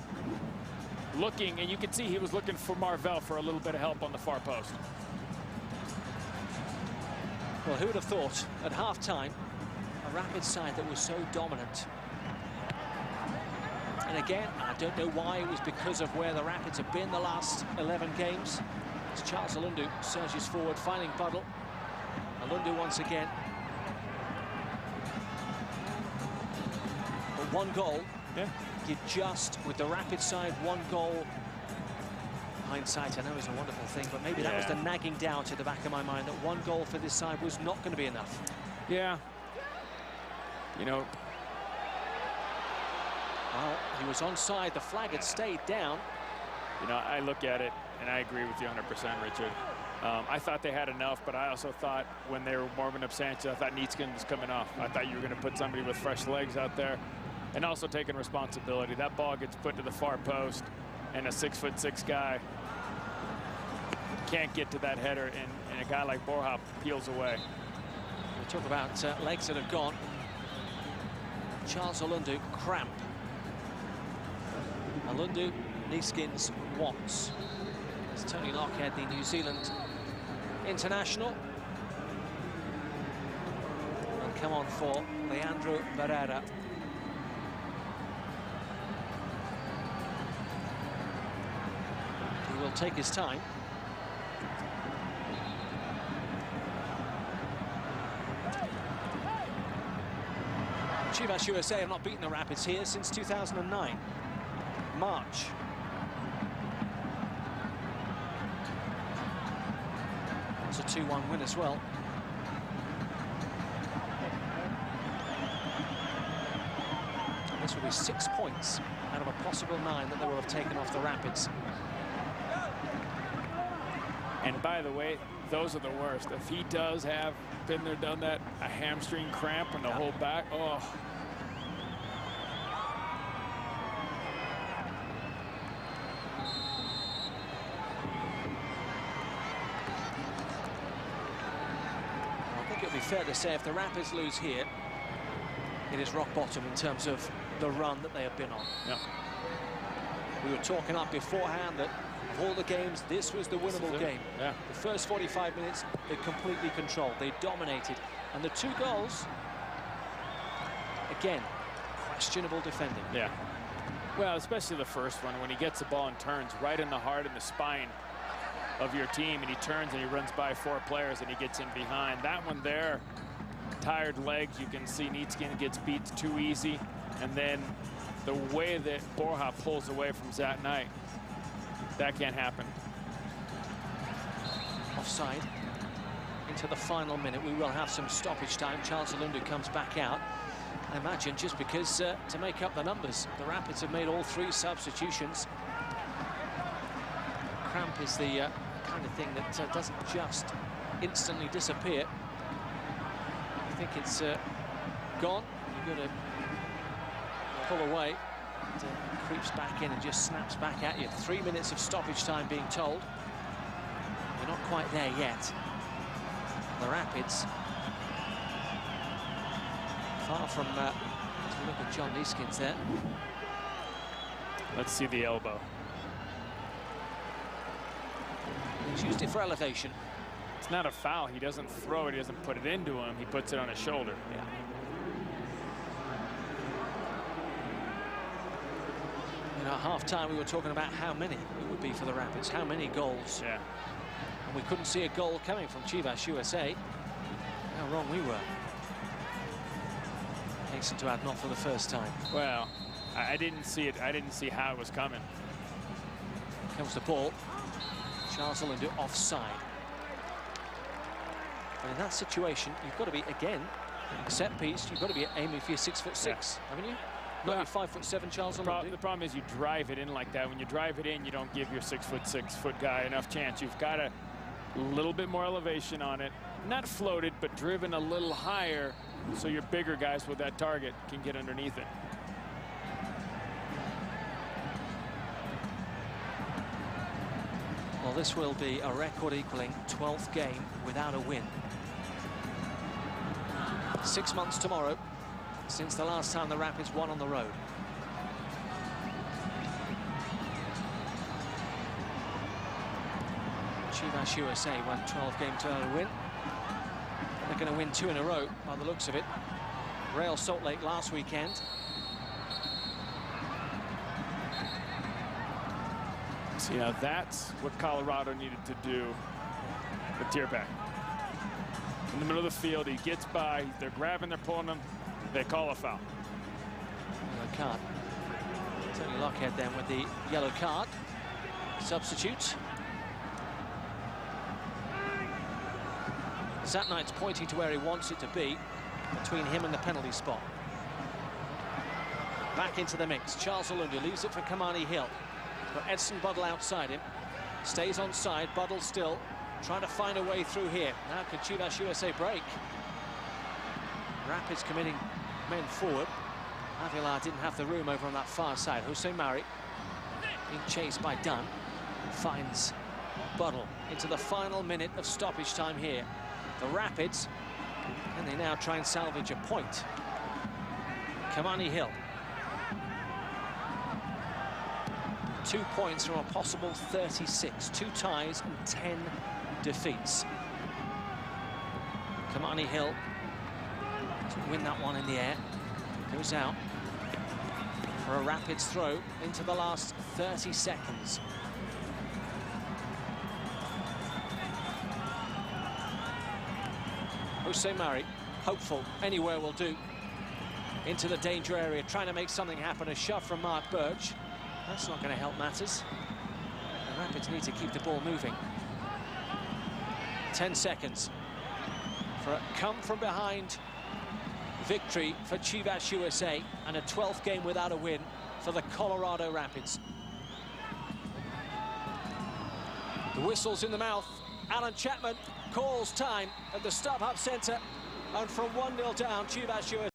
Looking, and you can see he was looking for Marvell for a little bit of help on the far post. Well, who would have thought at half-time, a Rapids side that was so dominant. And again, I don't know why, it was because of where the Rapids have been the last 11 games. It's Charles Eloundou surges forward, finding Buddle. Eloundou once again. But 1 goal. Yeah. You just, with the Rapids side, 1 goal. Hindsight, I know, is a wonderful thing, but maybe that was the nagging doubt at the back of my mind, that 1 goal for this side was not going to be enough. Yeah. You know. Well, he was onside. The flag had stayed down. You know, I look at it, and I agree with you 100%, Richard. I thought they had enough, but I also thought when they were warming up Sanchez, I thought Neetskin was coming off. I thought you were going to put somebody with fresh legs out there and also taking responsibility. That ball gets put to the far post, and a 6'6" guy can't get to that header, and a guy like Borja peels away. We talk about legs that have gone. Charles Eloundou, cramp. Eloundou, Neeskins, Watts. It's Tony Lockhead, the New Zealand international. And come on for Leandro Barrera. He will take his time. Chivas USA have not beaten the Rapids here since 2009, March. It's a 2-1 win as well. And this will be 6 points out of a possible 9 that they will have taken off the Rapids. And by the way, those are the worst. If he does have, been there, done that, a hamstring cramp and the whole back, oh. Fair to say, if the Rapids lose here, it is rock bottom in terms of the run that they have been on. Yeah. We were talking up beforehand that of all the games, this was the winnable game. Yeah. The first 45 minutes, they completely controlled. They dominated. And the 2 goals, again, questionable defending. Yeah. Well, especially the first one, when he gets the ball and turns right in the heart and the spine of your team, and he turns and he runs by 4 players and he gets in behind. That one there, tired legs, you can see Neatskin gets beat too easy, and then the way that Borja pulls away from Zat Knight, that can't happen. Offside into the final minute. We will have some stoppage time. Charles Eloundou comes back out, I imagine just because to make up the numbers. The Rapids have made all 3 substitutions. Cramp is the kind of thing that doesn't just instantly disappear. I think it's gone. You've got to pull away. It creeps back in and just snaps back at you. 3 minutes of stoppage time being told. We're not quite there yet. The Rapids far from as we look at John Neeskins there. Let's see the elbow. He's used it for elevation. It's not a foul. He doesn't throw it. He doesn't put it into him. He puts it on his shoulder. Yeah. You know, at half-time we were talking about how many it would be for the Rapids, how many goals. Yeah. And we couldn't see a goal coming from Chivas USA. How wrong we were. Hasten to add, not for the first time. Well, I didn't see it. I didn't see how it was coming. Comes the ball. Charles Eloundou offside. But in that situation, you've got to be, again, set piece, you've got to be aiming for your 6'6", yeah. haven't you? Not your 5'7", Charles Eloundou. The problem is you drive it in like that. When you drive it in, you don't give your 6'6" guy enough chance. You've got a little bit more elevation on it. Not floated, but driven a little higher so your bigger guys with that target can get underneath it. Well, this will be a record-equaling 12th game without a win. 6 months tomorrow since the last time the Rapids won on the road. Chivas USA won 12 games without a win. They're going to win 2 in a row by the looks of it. Real Salt Lake last weekend. See, now that's what Colorado needed to do with Tierback. In the middle of the field, he gets by, they're grabbing, they're pulling him, they call a foul. Yellow card. Tony Lockhead then with the yellow card. Substitute. Zat Knight's pointing to where he wants it to be, between him and the penalty spot. Back into the mix. Charles Eloundou leaves it for Kamani Hill. Got Edson Buddle outside him. Stays on side. Buddle still trying to find a way through here. Now can Chivas USA break? Rapids committing men forward. Avilar didn't have the room over on that far side. Jose Mari being chased by Dunn. Finds Buddle into the final minute of stoppage time here. The Rapids, and they now try and salvage a point. Kamani Hill. 2 points from a possible 36. 2 ties and 10 defeats. Kamani Hill to win that one in the air. Goes out for a Rapids throw into the last 30 seconds. Jose Mari, hopeful, anywhere will do. Into the danger area, trying to make something happen. A shove from Mark Birch. That's not going to help matters. The Rapids need to keep the ball moving. 10 seconds for a come-from-behind victory for Chivas USA and a 12th game without a win for the Colorado Rapids. The whistle's in the mouth. Alan Chapman calls time at the StubHub Centre, and from 1-0 down, Chivas USA